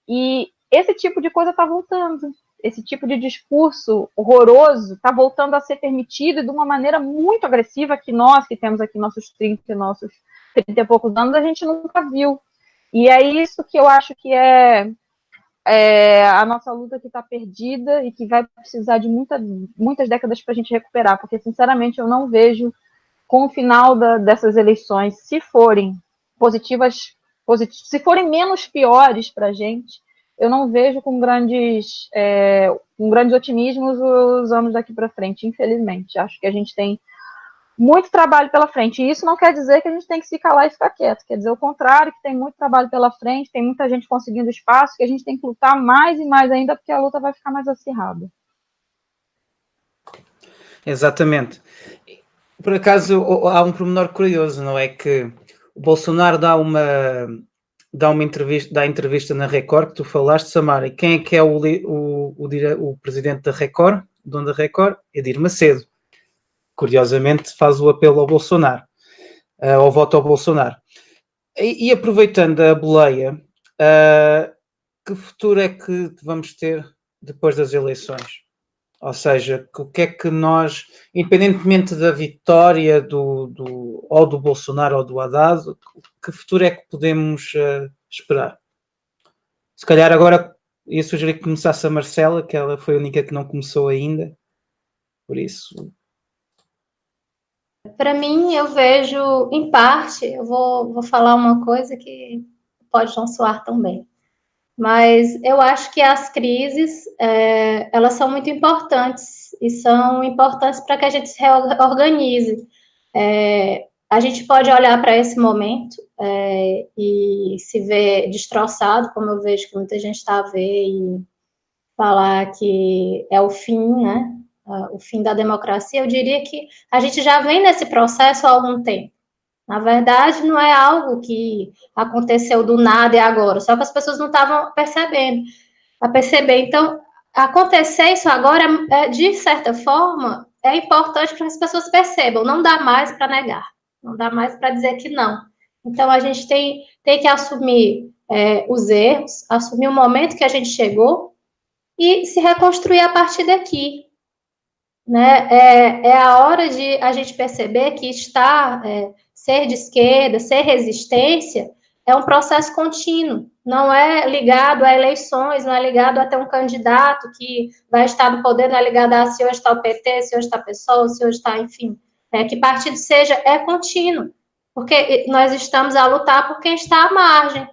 E esse tipo de coisa está voltando. Esse tipo de discurso horroroso está voltando a ser permitido de uma maneira muito agressiva que nós, que temos aqui nossos 30 e poucos anos, a gente nunca viu. E é isso que eu acho que é a nossa luta que está perdida e que vai precisar de muitas décadas para a gente recuperar, porque, sinceramente, eu não vejo, com o final dessas eleições, se forem positivas, se forem menos piores para a gente, eu não vejo com grandes otimismos os anos daqui para frente, infelizmente. Acho que a gente tem muito trabalho pela frente, e isso não quer dizer que a gente tem que se calar e ficar quieto, quer dizer o contrário, que tem muito trabalho pela frente, tem muita gente conseguindo espaço, que a gente tem que lutar mais e mais ainda, porque a luta vai ficar mais acirrada. Exatamente. Por acaso, há um pormenor curioso, não é? Que o Bolsonaro dá uma entrevista na Record, que tu falaste, Samara, e quem é que é o presidente da Record, o dono da Record? Edir Macedo. Curiosamente faz o apelo ao Bolsonaro, ao voto ao Bolsonaro. E aproveitando a boleia, que futuro é que vamos ter depois das eleições? Ou seja, o que é que nós, independentemente da vitória ou do Bolsonaro ou do Haddad, que futuro é que podemos esperar? Se calhar agora ia sugerir que começasse a Marcela, que ela foi a única que não começou ainda, por isso... Para mim, eu vejo, em parte, eu vou falar uma coisa que pode não soar tão bem, mas eu acho que as crises, elas são muito importantes, e são importantes para que a gente se reorganize. A gente pode olhar para esse momento e se ver destroçado, como eu vejo que muita gente está a ver, e falar que é o fim, né? O fim da democracia. Eu diria que a gente já vem nesse processo há algum tempo. Na verdade, não é algo que aconteceu do nada e agora, só que as pessoas não estavam percebendo. Então, acontecer isso agora, de certa forma, é importante para que as pessoas percebam. Não dá mais para negar, não dá mais para dizer que não. Então, a gente tem que assumir os erros, assumir o momento que a gente chegou e se reconstruir a partir daqui. Né? É a hora de a gente perceber que ser de esquerda, ser resistência, é um processo contínuo, não é ligado a eleições, não é ligado a ter um candidato que vai estar no poder, não é ligado a se hoje está o PT, se hoje está a PSOL, se hoje está, enfim, que partido seja, é contínuo, porque nós estamos a lutar por quem está à margem.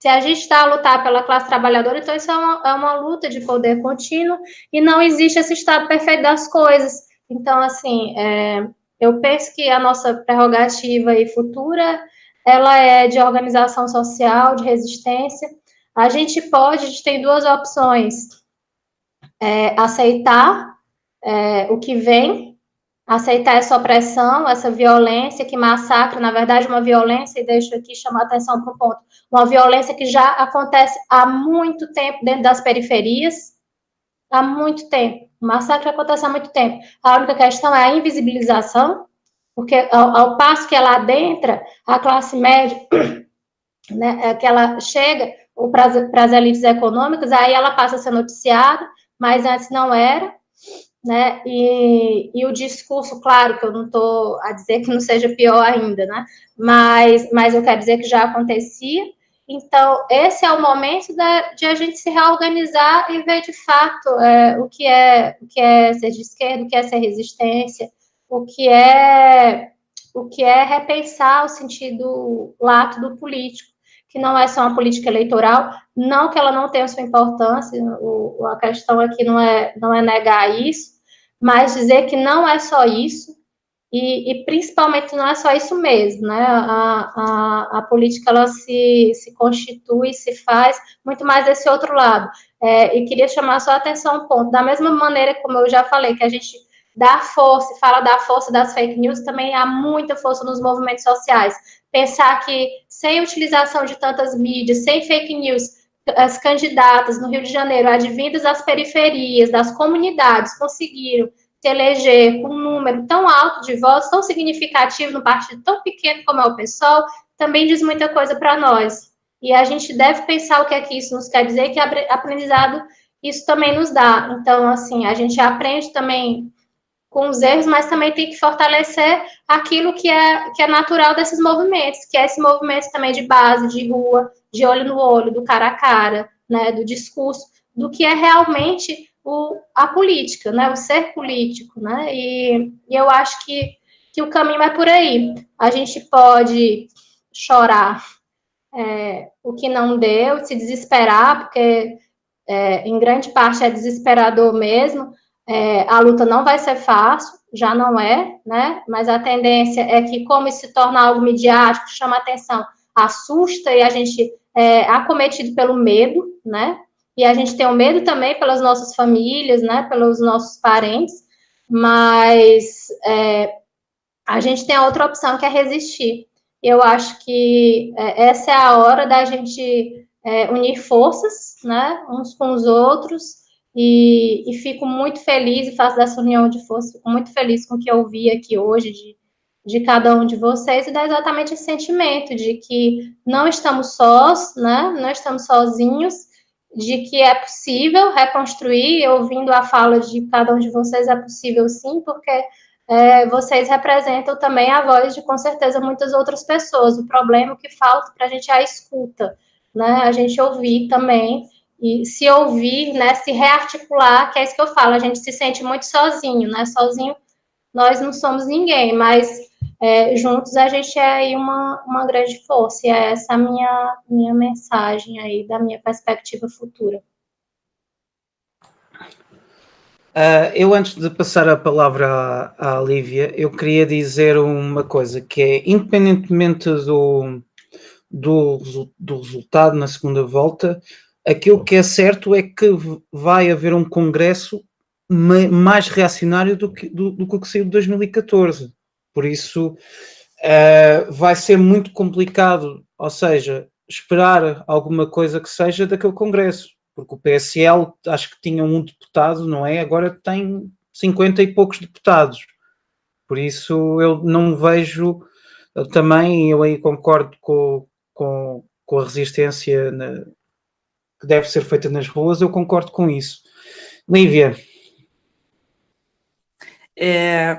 Se a gente está a lutar pela classe trabalhadora, então isso é uma luta de poder contínuo e não existe esse estado perfeito das coisas. Então, assim, eu penso que a nossa prerrogativa e futura, ela é de organização social, de resistência. A gente tem duas opções. Aceitar o que vem, aceitar essa opressão, essa violência que massacra, na verdade, uma violência, e deixo aqui chamar a atenção para um ponto, uma violência que já acontece há muito tempo dentro das periferias, há muito tempo, o massacre acontece há muito tempo. A única questão é a invisibilização, porque ao passo que ela adentra a classe média, né, que ela chega para as elites econômicas, aí ela passa a ser noticiada, mas antes não era, né? E o discurso, claro que eu não estou a dizer que não seja pior ainda, né? Mas eu quero dizer que já acontecia. Então, esse é o momento de a gente se reorganizar e ver de fato o que é ser de esquerda, o que é ser resistência, o que é o que é repensar o sentido lato do político, que não é só uma política eleitoral, não que ela não tenha sua importância, a questão aqui não é negar isso, mas dizer que não é só isso, e principalmente não é só isso mesmo, né? A política, ela se constitui, se faz muito mais desse outro lado. E queria chamar só a atenção um ponto, da mesma maneira como eu já falei, que a gente dá força, fala da força das fake news, também há muita força nos movimentos sociais. Pensar que sem utilização de tantas mídias, sem fake news, as candidatas no Rio de Janeiro, advindas das periferias, das comunidades, conseguiram se eleger com um número tão alto de votos, tão significativo no partido tão pequeno como é o PSOL, também diz muita coisa para nós. E a gente deve pensar o que é que isso nos quer dizer, que aprendizado isso também nos dá. Então, assim, a gente aprende também com os erros, mas também tem que fortalecer aquilo que é natural desses movimentos, que é esse movimento também de base, de rua, de olho no olho, do cara a cara, né, do discurso, do que é realmente a política, né, o ser político, né, e eu acho que o caminho é por aí. A gente pode chorar o que não deu, se desesperar, porque em grande parte é desesperador mesmo. A luta não vai ser fácil, já não é, né? Mas a tendência é que, como isso se torna algo midiático, chama atenção, assusta e a gente é acometido pelo medo, né? E a gente tem o medo também pelas nossas famílias, né? Pelos nossos parentes, mas a gente tem a outra opção que é resistir. Eu acho que essa é a hora da gente unir forças, né? Uns com os outros. E fico muito feliz e faço dessa união de força, fico muito feliz com o que eu vi aqui hoje de cada um de vocês e dá exatamente esse sentimento de que não estamos sós, né? Não estamos sozinhos, de que é possível reconstruir. Ouvindo a fala de cada um de vocês, é possível sim, porque vocês representam também a voz de, com certeza, muitas outras pessoas. O problema que falta para a gente é a escuta, né? A gente ouvir também. E se ouvir, né, se rearticular, que é isso que eu falo, a gente se sente muito sozinho, né, sozinho nós não somos ninguém, mas juntos a gente é aí uma grande força, e é essa a minha mensagem aí, da minha perspectiva futura. Eu, antes de passar a palavra à Lívia, eu queria dizer uma coisa, que é, independentemente do resultado na segunda volta, aquilo que é certo é que vai haver um congresso mais reacionário do que o que saiu de 2014. Por isso, vai ser muito complicado, ou seja, esperar alguma coisa que seja daquele congresso, porque o PSL, acho que tinha um deputado, não é? Agora tem 50 e poucos deputados. Por isso, eu não vejo... Eu aí concordo com a resistência que deve ser feita nas ruas, eu concordo com isso. Lívia.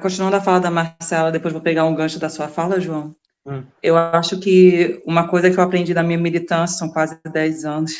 Continuando a fala da Marcela, depois vou pegar um gancho da sua fala, João. Eu acho que uma coisa que eu aprendi da minha militância, são quase 10 anos,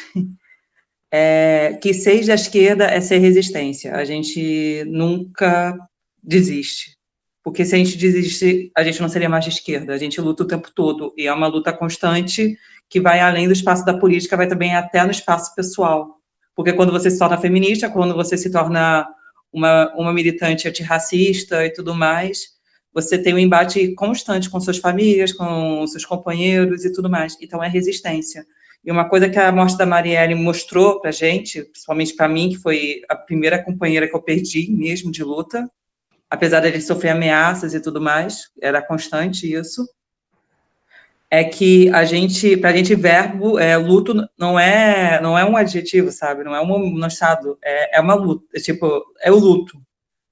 é que ser da esquerda é ser resistência. A gente nunca desiste. Porque se a gente desistir, a gente não seria mais de esquerda. A gente luta o tempo todo. E é uma luta constante que vai além do espaço da política, vai também até no espaço pessoal. Porque quando você se torna feminista, quando você se torna uma militante antirracista e tudo mais, você tem um embate constante com suas famílias, com seus companheiros e tudo mais. Então, é resistência. E uma coisa que a morte da Marielle mostrou pra gente, principalmente para mim, que foi a primeira companheira que eu perdi mesmo de luta, apesar de ele sofrer ameaças e tudo mais, era constante isso, é que pra gente, verbo, luto não é um adjetivo, sabe? Não é um estado, é uma luta, é o luto,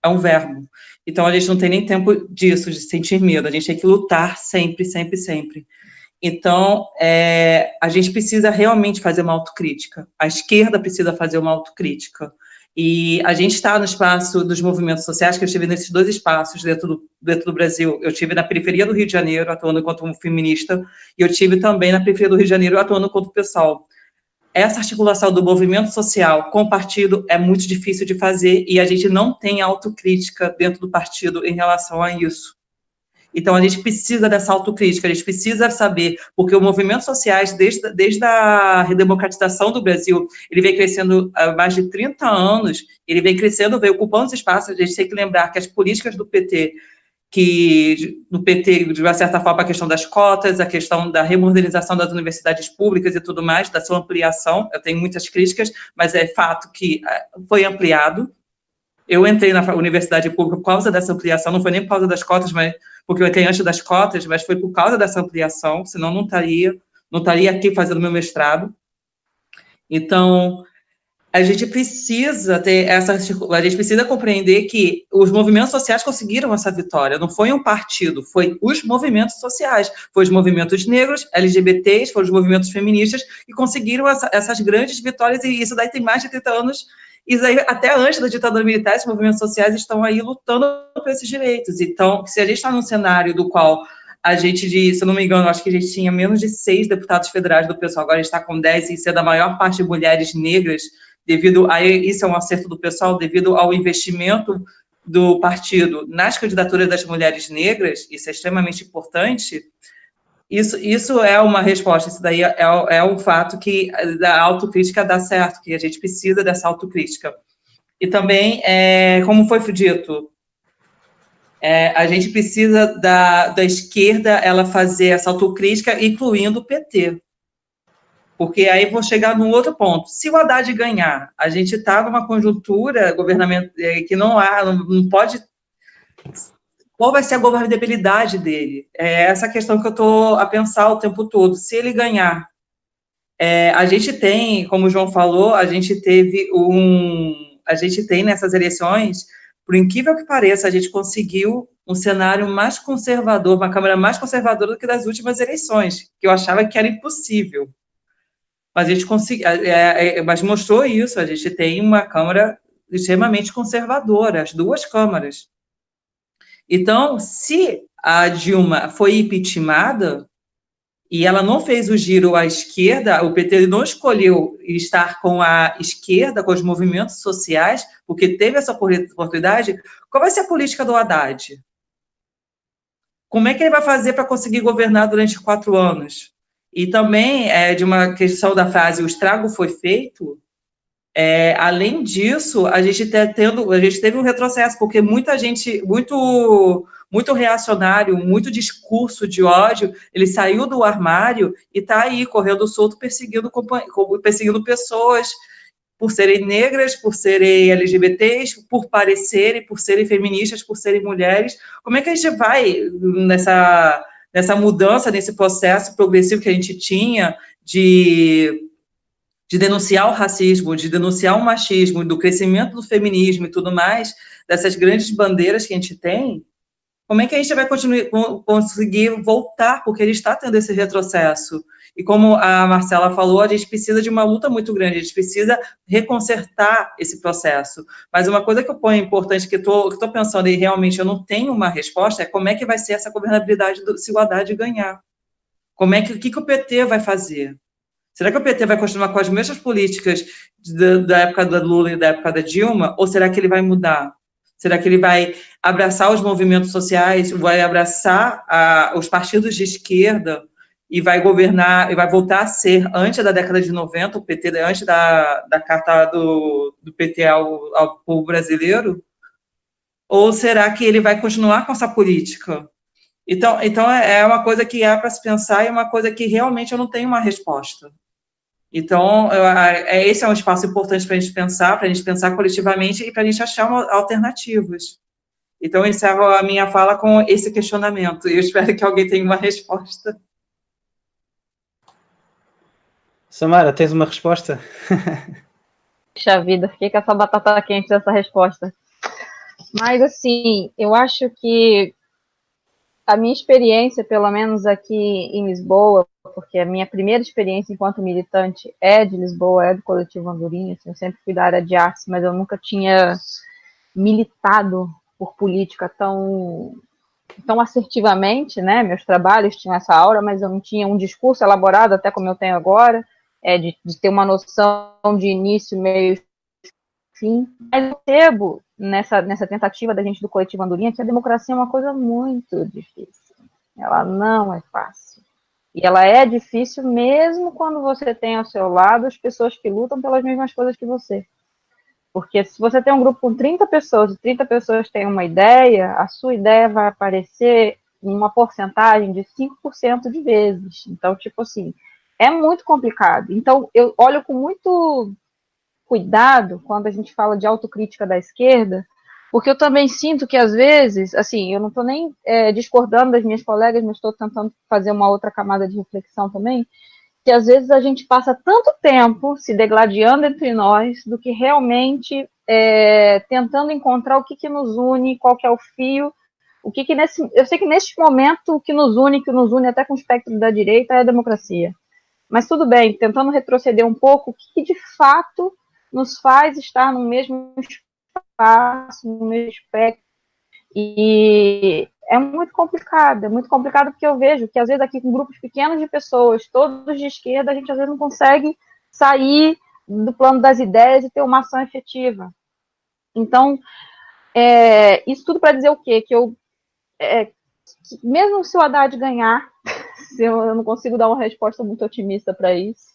é um verbo. Então, a gente não tem nem tempo disso, de sentir medo, a gente tem que lutar sempre, sempre, sempre. Então, a gente precisa realmente fazer uma autocrítica, a esquerda precisa fazer uma autocrítica, e a gente está no espaço dos movimentos sociais, que eu estive nesses dois espaços dentro do Brasil. Eu estive na periferia do Rio de Janeiro, atuando enquanto feminista, e eu estive também na periferia do Rio de Janeiro, atuando enquanto pessoal. Essa articulação do movimento social com o partido é muito difícil de fazer, e a gente não tem autocrítica dentro do partido em relação a isso. Então, a gente precisa dessa autocrítica, a gente precisa saber, porque os movimentos sociais, desde a redemocratização do Brasil, ele vem crescendo há mais de 30 anos, ele vem crescendo, vem ocupando os espaços. A gente tem que lembrar que as políticas do PT, de uma certa forma, a questão das cotas, a questão da remodernização das universidades públicas e tudo mais, da sua ampliação, eu tenho muitas críticas, mas é fato que foi ampliado. Eu entrei na universidade pública por causa dessa ampliação, não foi nem por causa das cotas, mas porque eu entrei antes das cotas, mas foi por causa dessa ampliação, senão não estaria aqui fazendo meu mestrado. Então, a gente precisa compreender que os movimentos sociais conseguiram essa vitória, não foi um partido, foi os movimentos sociais, foi os movimentos negros, LGBTs, foram os movimentos feministas que conseguiram essas grandes vitórias, e isso daí tem mais de 30 anos. Isso aí, até antes da ditadura militar, esses movimentos sociais estão aí lutando por esses direitos. Então, se a gente está num cenário do qual a gente, se eu não me engano, acho que a gente tinha menos de 6 deputados federais do PSOL, agora a gente está com 10, e ser da maior parte de mulheres negras, devido a isso é um acerto do PSOL, devido ao investimento do partido nas candidaturas das mulheres negras, isso é extremamente importante. Isso é uma resposta, isso daí é um fato que a autocrítica dá certo, que a gente precisa dessa autocrítica. E também, como foi dito, a gente precisa da esquerda ela fazer essa autocrítica, incluindo o PT. Porque aí vou chegar num outro ponto. Se o Haddad ganhar, a gente está numa conjuntura governamental que não pode... Qual vai ser a governabilidade dele? É essa questão que eu estou a pensar o tempo todo. Se ele ganhar, a gente tem, como o João falou, a gente tem nessas eleições, por incrível que pareça, a gente conseguiu um cenário mais conservador, uma Câmara mais conservadora do que das últimas eleições, que eu achava que era impossível. Mas a gente conseguiu, mas mostrou isso, a gente tem uma Câmara extremamente conservadora, as duas câmaras. Então, se a Dilma foi impeachmentada e ela não fez o giro à esquerda, o PT não escolheu estar com a esquerda, com os movimentos sociais, porque teve essa oportunidade, qual vai ser a política do Haddad? Como é que ele vai fazer para conseguir governar durante 4 anos? E também, de uma questão da frase, o estrago foi feito, além disso, a gente teve um retrocesso, porque muita gente, muito reacionário, muito discurso de ódio, ele saiu do armário e está aí, correndo solto, perseguindo pessoas por serem negras, por serem LGBTs, por parecerem, por serem feministas, por serem mulheres. Como é que a gente vai nessa mudança, nesse processo progressivo que a gente tinha de denunciar o racismo, de denunciar o machismo, do crescimento do feminismo e tudo mais, dessas grandes bandeiras que a gente tem, como é que a gente vai conseguir voltar, porque ele está tendo esse retrocesso? E como a Marcela falou, a gente precisa de uma luta muito grande, a gente precisa reconsertar esse processo. Mas uma coisa que eu ponho importante, que estou pensando e realmente eu não tenho uma resposta, é como é que vai ser essa governabilidade se o Haddad ganhar? O que o PT vai fazer? Será que o PT vai continuar com as mesmas políticas da época da Lula e da época da Dilma? Ou será que ele vai mudar? Será que ele vai abraçar os movimentos sociais, vai abraçar os partidos de esquerda e vai governar, e vai voltar a ser, antes da década de 90, o PT, antes da carta do PT ao povo brasileiro? Ou será que ele vai continuar com essa política? Então é uma coisa que há para se pensar e é uma coisa que realmente eu não tenho uma resposta. Então, esse é um espaço importante para a gente pensar coletivamente e para a gente achar alternativas. Então, eu encerro a minha fala com esse questionamento, e eu espero que alguém tenha uma resposta. Samara, tens uma resposta? Puxa vida, fiquei com essa batata quente dessa resposta. Mas, assim, eu acho que a minha experiência, pelo menos aqui em Lisboa, porque a minha primeira experiência enquanto militante é de Lisboa, é do Coletivo Andorinha, assim, eu sempre fui da área de artes, mas eu nunca tinha militado por política tão assertivamente, né? Meus trabalhos tinham essa aura, mas eu não tinha um discurso elaborado, até como eu tenho agora, de ter uma noção de início, meio, fim. Mas eu percebo nessa tentativa da gente do coletivo Andorinha, que a democracia é uma coisa muito difícil. Ela não é fácil. E ela é difícil mesmo quando você tem ao seu lado as pessoas que lutam pelas mesmas coisas que você. Porque se você tem um grupo com 30 pessoas e 30 pessoas têm uma ideia, a sua ideia vai aparecer em uma porcentagem de 5% de vezes. Então, tipo assim, é muito complicado. Então, eu olho com muito cuidado quando a gente fala de autocrítica da esquerda, porque eu também sinto que, às vezes, assim, eu não estou nem discordando das minhas colegas, mas estou tentando fazer uma outra camada de reflexão também, que às vezes a gente passa tanto tempo se degladiando entre nós do que realmente tentando encontrar o que nos une, qual que é o fio, eu sei que neste momento o que nos une até com o espectro da direita é a democracia. Mas tudo bem, tentando retroceder um pouco, o que de fato nos faz estar no mesmo espaço, no mesmo espectro. E é muito complicado porque eu vejo que às vezes aqui com grupos pequenos de pessoas, todos de esquerda, a gente às vezes não consegue sair do plano das ideias e ter uma ação efetiva. Então, isso tudo para dizer o quê? Que mesmo se o Haddad ganhar, se eu não consigo dar uma resposta muito otimista para isso,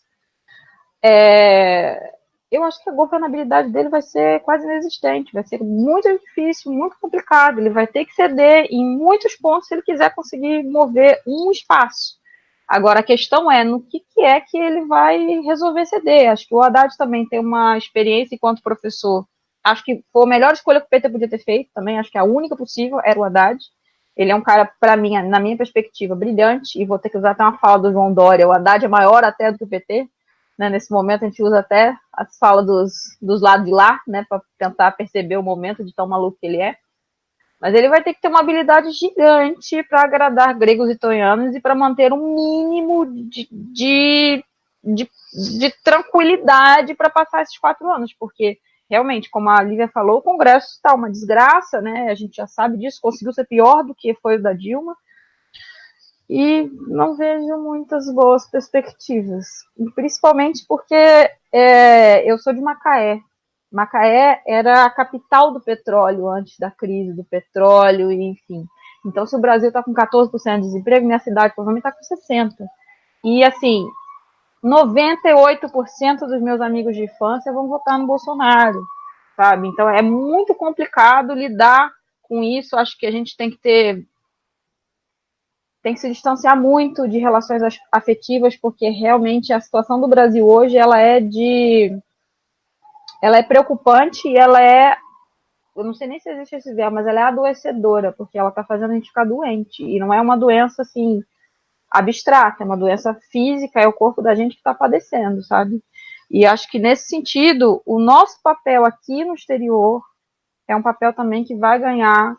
eu acho que a governabilidade dele vai ser quase inexistente, vai ser muito difícil, muito complicado, ele vai ter que ceder em muitos pontos se ele quiser conseguir mover um espaço. Agora, a questão é no que é que ele vai resolver ceder. Acho que o Haddad também tem uma experiência enquanto professor. Acho que foi a melhor escolha que o PT podia ter feito também, acho que a única possível era o Haddad. Ele é um cara, para mim, na minha perspectiva, brilhante, e vou ter que usar até uma fala do João Dória, o Haddad é maior até do que o PT. Né, nesse momento a gente usa até as falas dos lados de lá, né, para tentar perceber o momento de tão maluco que ele é. Mas ele vai ter que ter uma habilidade gigante para agradar gregos e troianos e para manter um mínimo de tranquilidade para passar esses 4 anos, porque realmente, como a Lívia falou, o Congresso está uma desgraça, né? A gente já sabe disso, conseguiu ser pior do que foi o da Dilma. E não vejo muitas boas perspectivas, principalmente porque eu sou de Macaé. Macaé era a capital do petróleo antes da crise do petróleo, enfim. Então, se o Brasil está com 14% de desemprego, minha cidade provavelmente está com 60%. E, assim, 98% dos meus amigos de infância vão votar no Bolsonaro, sabe? Então, é muito complicado lidar com isso. Acho que a gente tem que se distanciar muito de relações afetivas, porque realmente a situação do Brasil hoje, ela é preocupante e eu não sei nem se existe esse verbo, mas ela é adoecedora, porque ela está fazendo a gente ficar doente, e não é uma doença, assim, abstrata, é uma doença física, é o corpo da gente que está padecendo, sabe? E acho que nesse sentido, o nosso papel aqui no exterior é um papel também que vai ganhar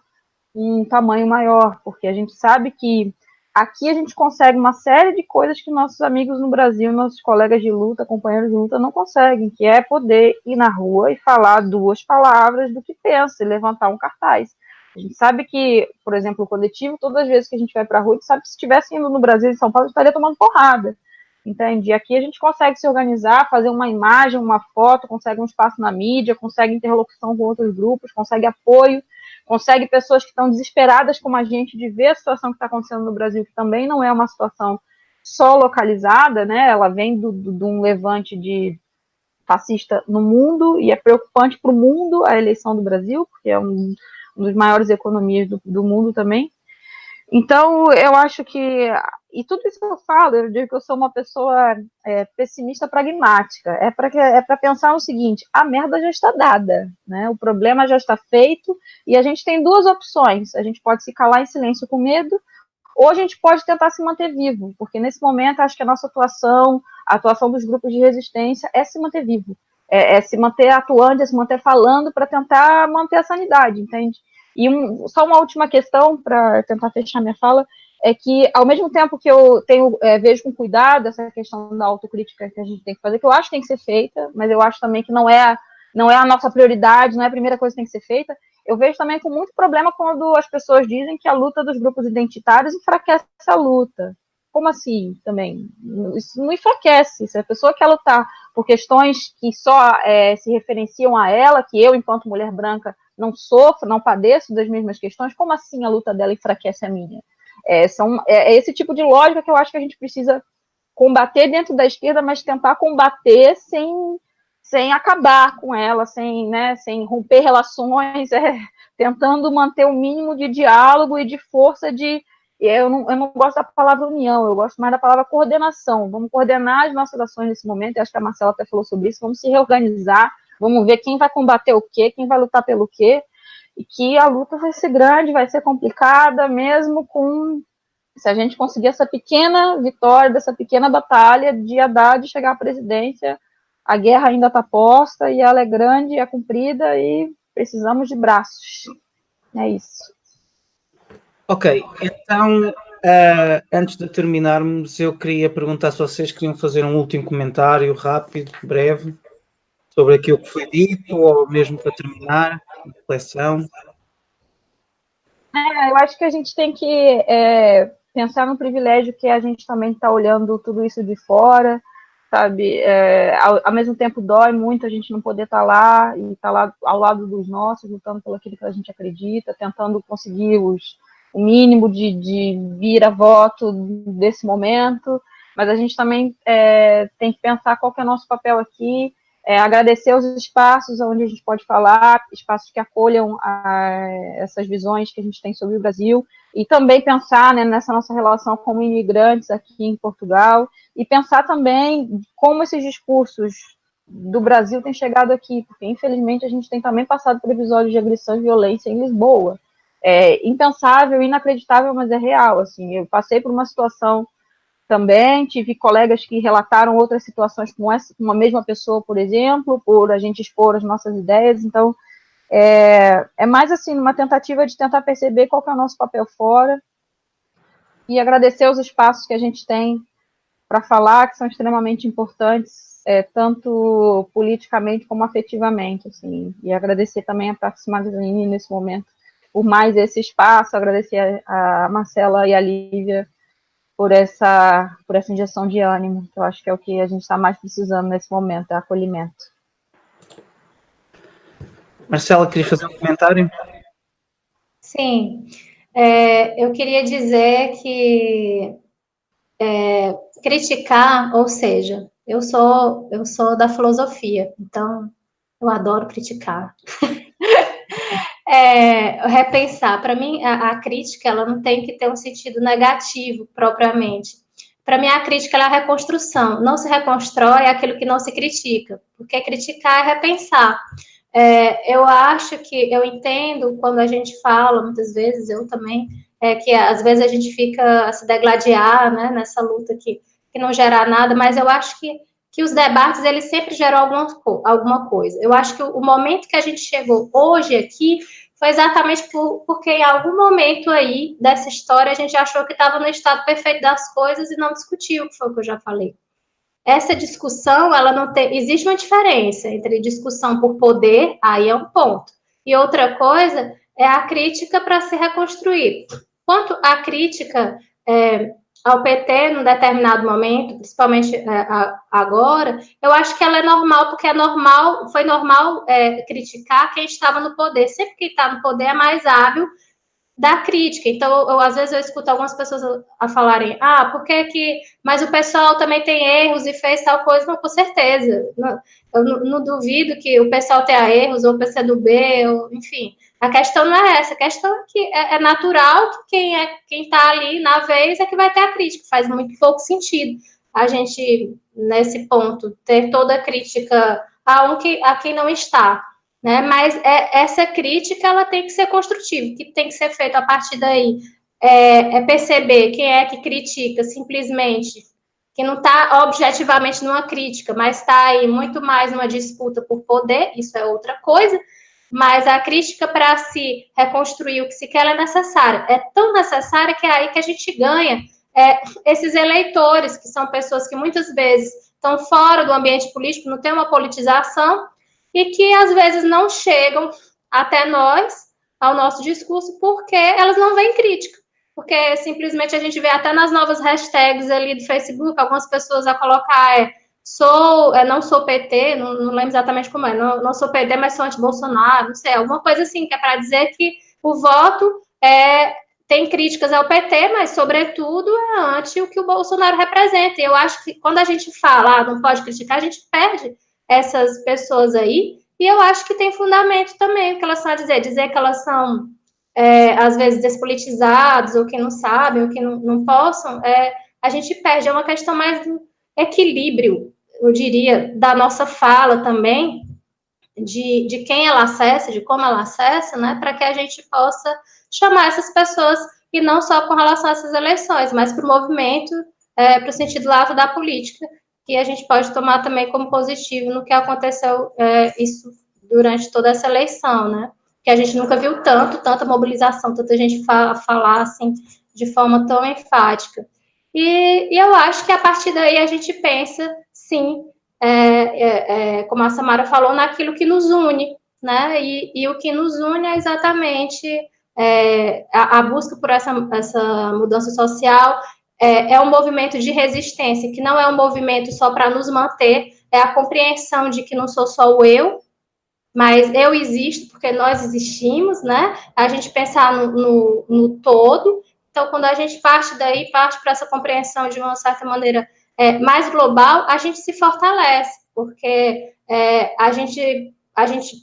um tamanho maior, porque a gente sabe que aqui a gente consegue uma série de coisas que nossos amigos no Brasil, nossos colegas de luta, companheiros de luta, não conseguem, que é poder ir na rua e falar 2 palavras do que pensa e levantar um cartaz. A gente sabe que, por exemplo, o coletivo, todas as vezes que a gente vai para a rua, a gente sabe que se estivesse indo no Brasil, em São Paulo, a gente estaria tomando porrada. Entende? E aqui a gente consegue se organizar, fazer uma imagem, uma foto, consegue um espaço na mídia, consegue interlocução com outros grupos, consegue apoio, consegue pessoas que estão desesperadas como a gente de ver a situação que está acontecendo no Brasil, que também não é uma situação só localizada, né? Ela vem de um levante de fascista no mundo e é preocupante para o mundo a eleição do Brasil, porque é um dos maiores economias do mundo também. Então, eu acho que, e tudo isso que eu falo, eu digo que eu sou uma pessoa pessimista pragmática, é para pensar no seguinte, a merda já está dada, né? O problema já está feito, e a gente tem 2 opções, a gente pode se calar em silêncio com medo, ou a gente pode tentar se manter vivo, porque nesse momento acho que a nossa atuação, a atuação dos grupos de resistência é se manter vivo, é se manter atuando, é se manter falando para tentar manter a sanidade, entende? E só uma última questão, para tentar fechar minha fala, é que, ao mesmo tempo que eu vejo com cuidado essa questão da autocrítica que a gente tem que fazer, que eu acho que tem que ser feita, mas eu acho também que não é a nossa prioridade, não é a primeira coisa que tem que ser feita, eu vejo também com muito problema quando as pessoas dizem que a luta dos grupos identitários enfraquece a luta. Como assim também? Isso não enfraquece. Se a pessoa quer lutar por questões que só se referenciam a ela, que eu, enquanto mulher branca, não sofro, não padeço das mesmas questões, como assim a luta dela enfraquece a minha? É esse tipo de lógica que eu acho que a gente precisa combater dentro da esquerda, mas tentar combater sem acabar com ela, sem romper relações, tentando manter o mínimo de diálogo e de força de... Eu não gosto da palavra união, eu gosto mais da palavra coordenação. Vamos coordenar as nossas ações nesse momento, eu acho que a Marcela até falou sobre isso, vamos se reorganizar, vamos ver quem vai combater o quê, quem vai lutar pelo quê, e que a luta vai ser grande, vai ser complicada, mesmo se a gente conseguir essa pequena vitória, dessa pequena batalha de Haddad chegar à presidência, a guerra ainda está posta, e ela é grande, é comprida, e precisamos de braços. É isso. Ok, então, antes de terminarmos, eu queria perguntar se vocês queriam fazer um último comentário rápido, breve, sobre aquilo que foi dito, ou mesmo para terminar, reflexão. Eu acho que a gente tem que pensar no privilégio que a gente também está olhando tudo isso de fora, sabe? Ao mesmo tempo dói muito a gente não poder estar lá, e estar lá ao lado dos nossos, lutando pelo aquilo que a gente acredita, tentando conseguir o mínimo de vira-voto desse momento, mas a gente também tem que pensar qual que é o nosso papel aqui, agradecer os espaços onde a gente pode falar, espaços que acolham essas visões que a gente tem sobre o Brasil, e também pensar, né, nessa nossa relação como imigrantes aqui em Portugal, e pensar também como esses discursos do Brasil têm chegado aqui, porque infelizmente a gente tem também passado por episódios de agressão e violência em Lisboa. É impensável, inacreditável, mas é real. Assim, eu passei por uma situação também, tive colegas que relataram outras situações com uma mesma pessoa, por exemplo, por a gente expor as nossas ideias. Então, é mais assim, uma tentativa de tentar perceber qual que é o nosso papel fora e agradecer os espaços que a gente tem para falar, que são extremamente importantes, tanto politicamente como afetivamente, assim, e agradecer também a Praxis Magazine nesse momento por mais esse espaço, agradecer a Marcela e a Lívia por essa injeção de ânimo, que eu acho que é o que a gente está mais precisando nesse momento, é acolhimento. Marcela, queria fazer um comentário? Sim, eu queria dizer que criticar, ou seja, eu sou da filosofia, então eu adoro criticar. Repensar. Para mim, a crítica ela não tem que ter um sentido negativo propriamente. Para mim, a crítica é a reconstrução. Não se reconstrói aquilo que não se critica, porque criticar é repensar. Eu acho que eu entendo quando a gente fala, muitas vezes, eu também, que às vezes a gente fica a se degladiar, né, nessa luta que não gera nada, mas eu acho que os debates, eles sempre geram alguma coisa. Eu acho que o momento que a gente chegou hoje aqui foi exatamente porque em algum momento aí dessa história a gente achou que estava no estado perfeito das coisas e não discutiu, que foi o que eu já falei. Essa discussão, ela não tem... Existe uma diferença entre discussão por poder, aí é um ponto, e outra coisa é a crítica para se reconstruir. Quanto à crítica ao PT num determinado momento, principalmente agora, eu acho que ela é normal, porque foi normal criticar quem estava no poder. Sempre quem está no poder é mais hábil da crítica. Então, às vezes eu escuto algumas pessoas a falarem, por que que... Mas o pessoal também tem erros e fez tal coisa. Não, com certeza. Eu não duvido que o pessoal tenha erros, ou o PCdoB, ou, enfim. A questão não é essa. A questão é que é natural que quem está ali na vez é que vai ter a crítica. Faz muito pouco sentido a gente, nesse ponto, ter toda a crítica a quem não está. Né? Mas essa crítica ela tem que ser construtiva, que tem que ser feita a partir daí. Perceber quem é que critica simplesmente, que não está objetivamente numa crítica, mas está aí muito mais numa disputa por poder, isso é outra coisa, mas a crítica para se reconstruir o que se quer é necessária. É tão necessária que é aí que a gente ganha esses eleitores, que são pessoas que muitas vezes estão fora do ambiente político, não tem uma politização, e que às vezes não chegam até nós, ao nosso discurso, porque elas não veem crítica. Porque simplesmente a gente vê até nas novas hashtags ali do Facebook, algumas pessoas a colocar não sou PT, não lembro exatamente como é, não sou PT, mas sou anti-Bolsonaro, não sei, alguma coisa assim, que é para dizer que o voto tem críticas ao PT, mas, sobretudo, é anti o que o Bolsonaro representa. E eu acho que quando a gente fala, não pode criticar, a gente perde essas pessoas aí, e eu acho que tem fundamento também o que elas estão a dizer que elas são, às vezes, despolitizadas, ou que não sabem, ou que não possam, a gente perde, é uma questão mais do equilíbrio, eu diria, da nossa fala também, de quem ela acessa, de como ela acessa, né, para que a gente possa chamar essas pessoas, e não só com relação a essas eleições, mas para o movimento, para o sentido lato da política, que a gente pode tomar também como positivo no que aconteceu isso durante toda essa eleição, né, que a gente nunca viu tanta mobilização, tanta gente falar assim, de forma tão enfática. E eu acho que a partir daí a gente pensa, sim, como a Samara falou, naquilo que nos une, né? E o que nos une é exatamente a busca por essa mudança social, um movimento de resistência, que não é um movimento só para nos manter, é a compreensão de que não sou só o eu, mas eu existo porque nós existimos, né? A gente pensar no todo. Então, quando a gente parte daí, parte para essa compreensão de uma certa maneira mais global, a gente se fortalece, porque a gente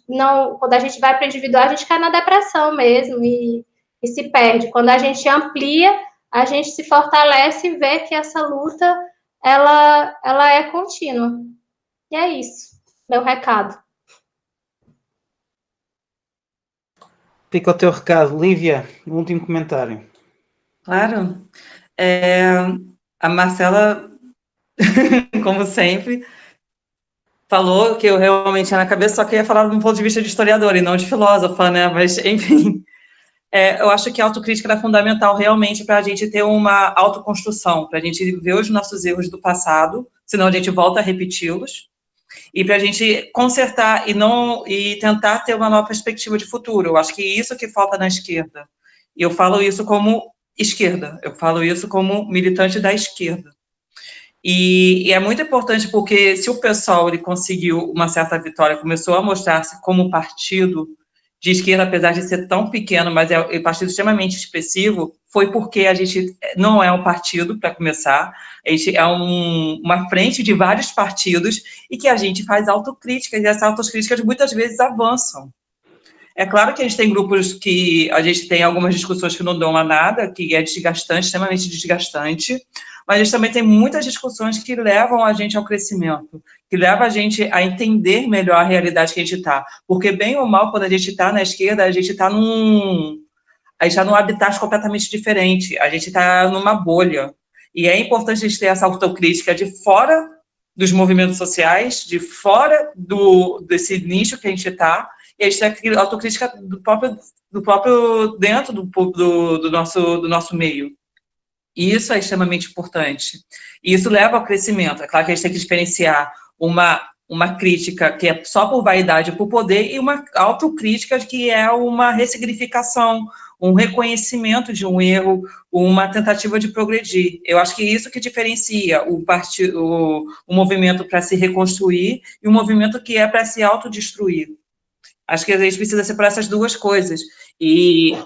não, quando a gente vai para o individual, a gente cai na depressão mesmo e se perde. Quando a gente amplia, a gente se fortalece e vê que essa luta ela é contínua. E é isso, meu recado. Fica o teu recado. Lívia, o último comentário. Claro. A Marcela, como sempre, falou que eu realmente tinha na cabeça, só que ia falar de um ponto de vista de historiadora e não de filósofa, né? Mas, enfim, eu acho que a autocrítica é fundamental realmente para a gente ter uma autoconstrução, para a gente ver os nossos erros do passado, senão a gente volta a repeti-los, e para a gente consertar e tentar ter uma nova perspectiva de futuro. Eu acho que isso que falta na esquerda. E eu falo isso como esquerda, eu falo isso como militante da esquerda. E é muito importante porque se o PSOL ele conseguiu uma certa vitória, começou a mostrar-se como partido de esquerda, apesar de ser tão pequeno, mas é um partido extremamente expressivo, foi porque a gente não é um partido, para começar, a gente é uma frente de vários partidos e que a gente faz autocríticas, e essas autocríticas muitas vezes avançam. É claro que a gente tem grupos que a gente tem algumas discussões que não dão a nada, que é desgastante, extremamente desgastante, mas a gente também tem muitas discussões que levam a gente ao crescimento, que levam a gente a entender melhor a realidade que a gente está. Porque, bem ou mal, quando a gente está na esquerda, a gente está num habitat completamente diferente, a gente está numa bolha. E é importante a gente ter essa autocrítica de fora dos movimentos sociais, de fora desse nicho que a gente está, e a gente tem a autocrítica do próprio dentro do nosso meio. E isso é extremamente importante. E isso leva ao crescimento. É claro que a gente tem que diferenciar uma crítica que é só por vaidade e por poder e uma autocrítica que é uma ressignificação, um reconhecimento de um erro, uma tentativa de progredir. Eu acho que é isso que diferencia o movimento para se reconstruir e o movimento que é para se autodestruir. Acho que a gente precisa separar essas duas coisas. E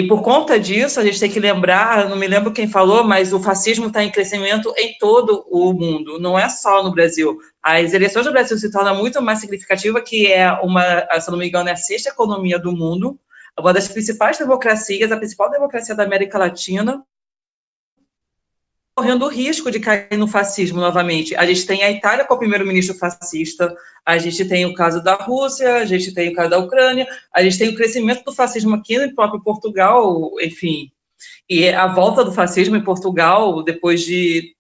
por conta disso, a gente tem que lembrar, não me lembro quem falou, mas o fascismo está em crescimento em todo o mundo, não é só no Brasil. As eleições do Brasil se tornam muito mais significativa, que é se não me engano, é a 6ª economia do mundo, uma das principais democracias, a principal democracia da América Latina, correndo o risco de cair no fascismo novamente. A gente tem a Itália com o primeiro-ministro fascista, a gente tem o caso da Rússia, a gente tem o caso da Ucrânia, a gente tem o crescimento do fascismo aqui no próprio Portugal, enfim, e a volta do fascismo em Portugal depois de,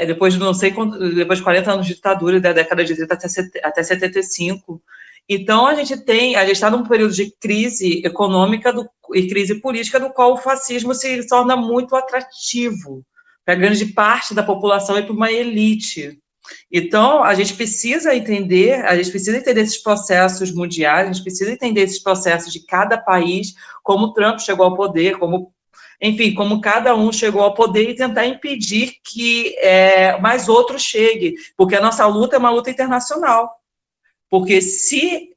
depois de não sei quanto, depois de 40 anos de ditadura, da década de 30 até 75. Então, a gente está num período de crise econômica e crise política, do qual o fascismo se torna muito atrativo para grande parte da população e para uma elite. Então, a gente precisa entender esses processos mundiais, a gente precisa entender esses processos de cada país, como Trump chegou ao poder, como, enfim, como cada um chegou ao poder e tentar impedir que mais outros cheguem, porque a nossa luta é uma luta internacional. Porque se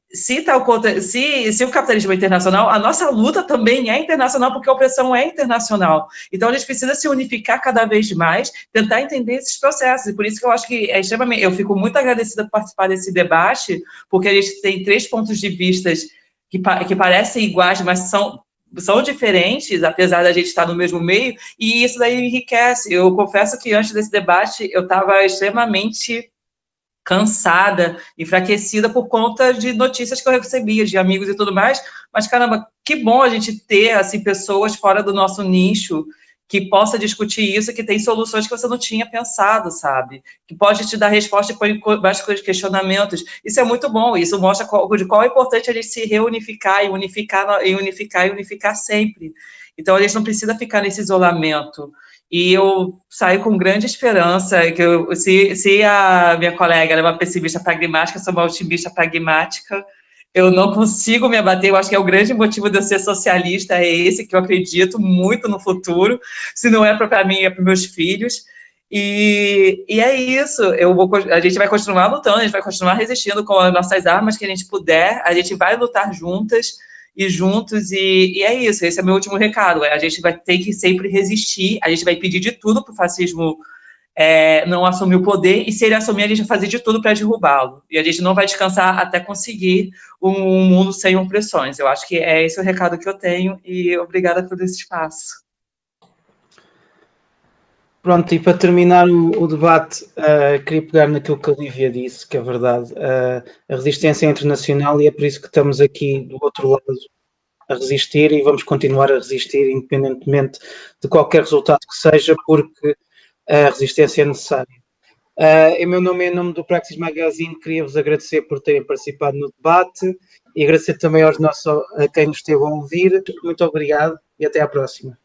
o capitalismo é internacional, a nossa luta também é internacional, porque a opressão é internacional. Então, a gente precisa se unificar cada vez mais, tentar entender esses processos. E por isso que eu acho que eu fico muito agradecida por participar desse debate, porque a gente tem 3 pontos de vista que parecem iguais, mas são diferentes, apesar da gente estar no mesmo meio, e isso daí enriquece. Eu confesso que antes desse debate eu estava extremamente cansada, enfraquecida por conta de notícias que eu recebia de amigos e tudo mais, mas caramba, que bom a gente ter assim pessoas fora do nosso nicho que possa discutir isso, que tem soluções que você não tinha pensado, sabe? Que pode te dar resposta para vários questionamentos. Isso é muito bom, isso mostra de qual é importante a gente se reunificar e unificar sempre. Então, a gente não precisa ficar nesse isolamento. E eu saio com grande esperança que se a minha colega é uma pessimista pragmática, eu sou uma otimista pragmática. Eu não consigo me abater, eu acho que é o grande motivo de eu ser socialista, é esse, que eu acredito muito no futuro, se não é para mim, é para meus filhos, e é isso, a gente vai continuar lutando, a gente vai continuar resistindo com as nossas armas que a gente puder, a gente vai lutar juntas e juntos, e é isso, esse é o meu último recado, a gente vai ter que sempre resistir, a gente vai pedir de tudo para o fascismo não assumir o poder, e se ele assumir, a gente vai fazer de tudo para derrubá-lo. E a gente não vai descansar até conseguir um mundo sem opressões. Eu acho que é esse o recado que eu tenho, e obrigada por esse espaço. Pronto, e para terminar o debate, queria pegar naquilo que a Lívia disse, que é verdade. A resistência é internacional e é por isso que estamos aqui do outro lado a resistir, e vamos continuar a resistir, independentemente de qualquer resultado que seja, porque a resistência é necessária. Em meu nome e em nome do Praxis Magazine, queria-vos agradecer por terem participado no debate e agradecer também a quem nos esteve a ouvir. Muito obrigado e até à próxima.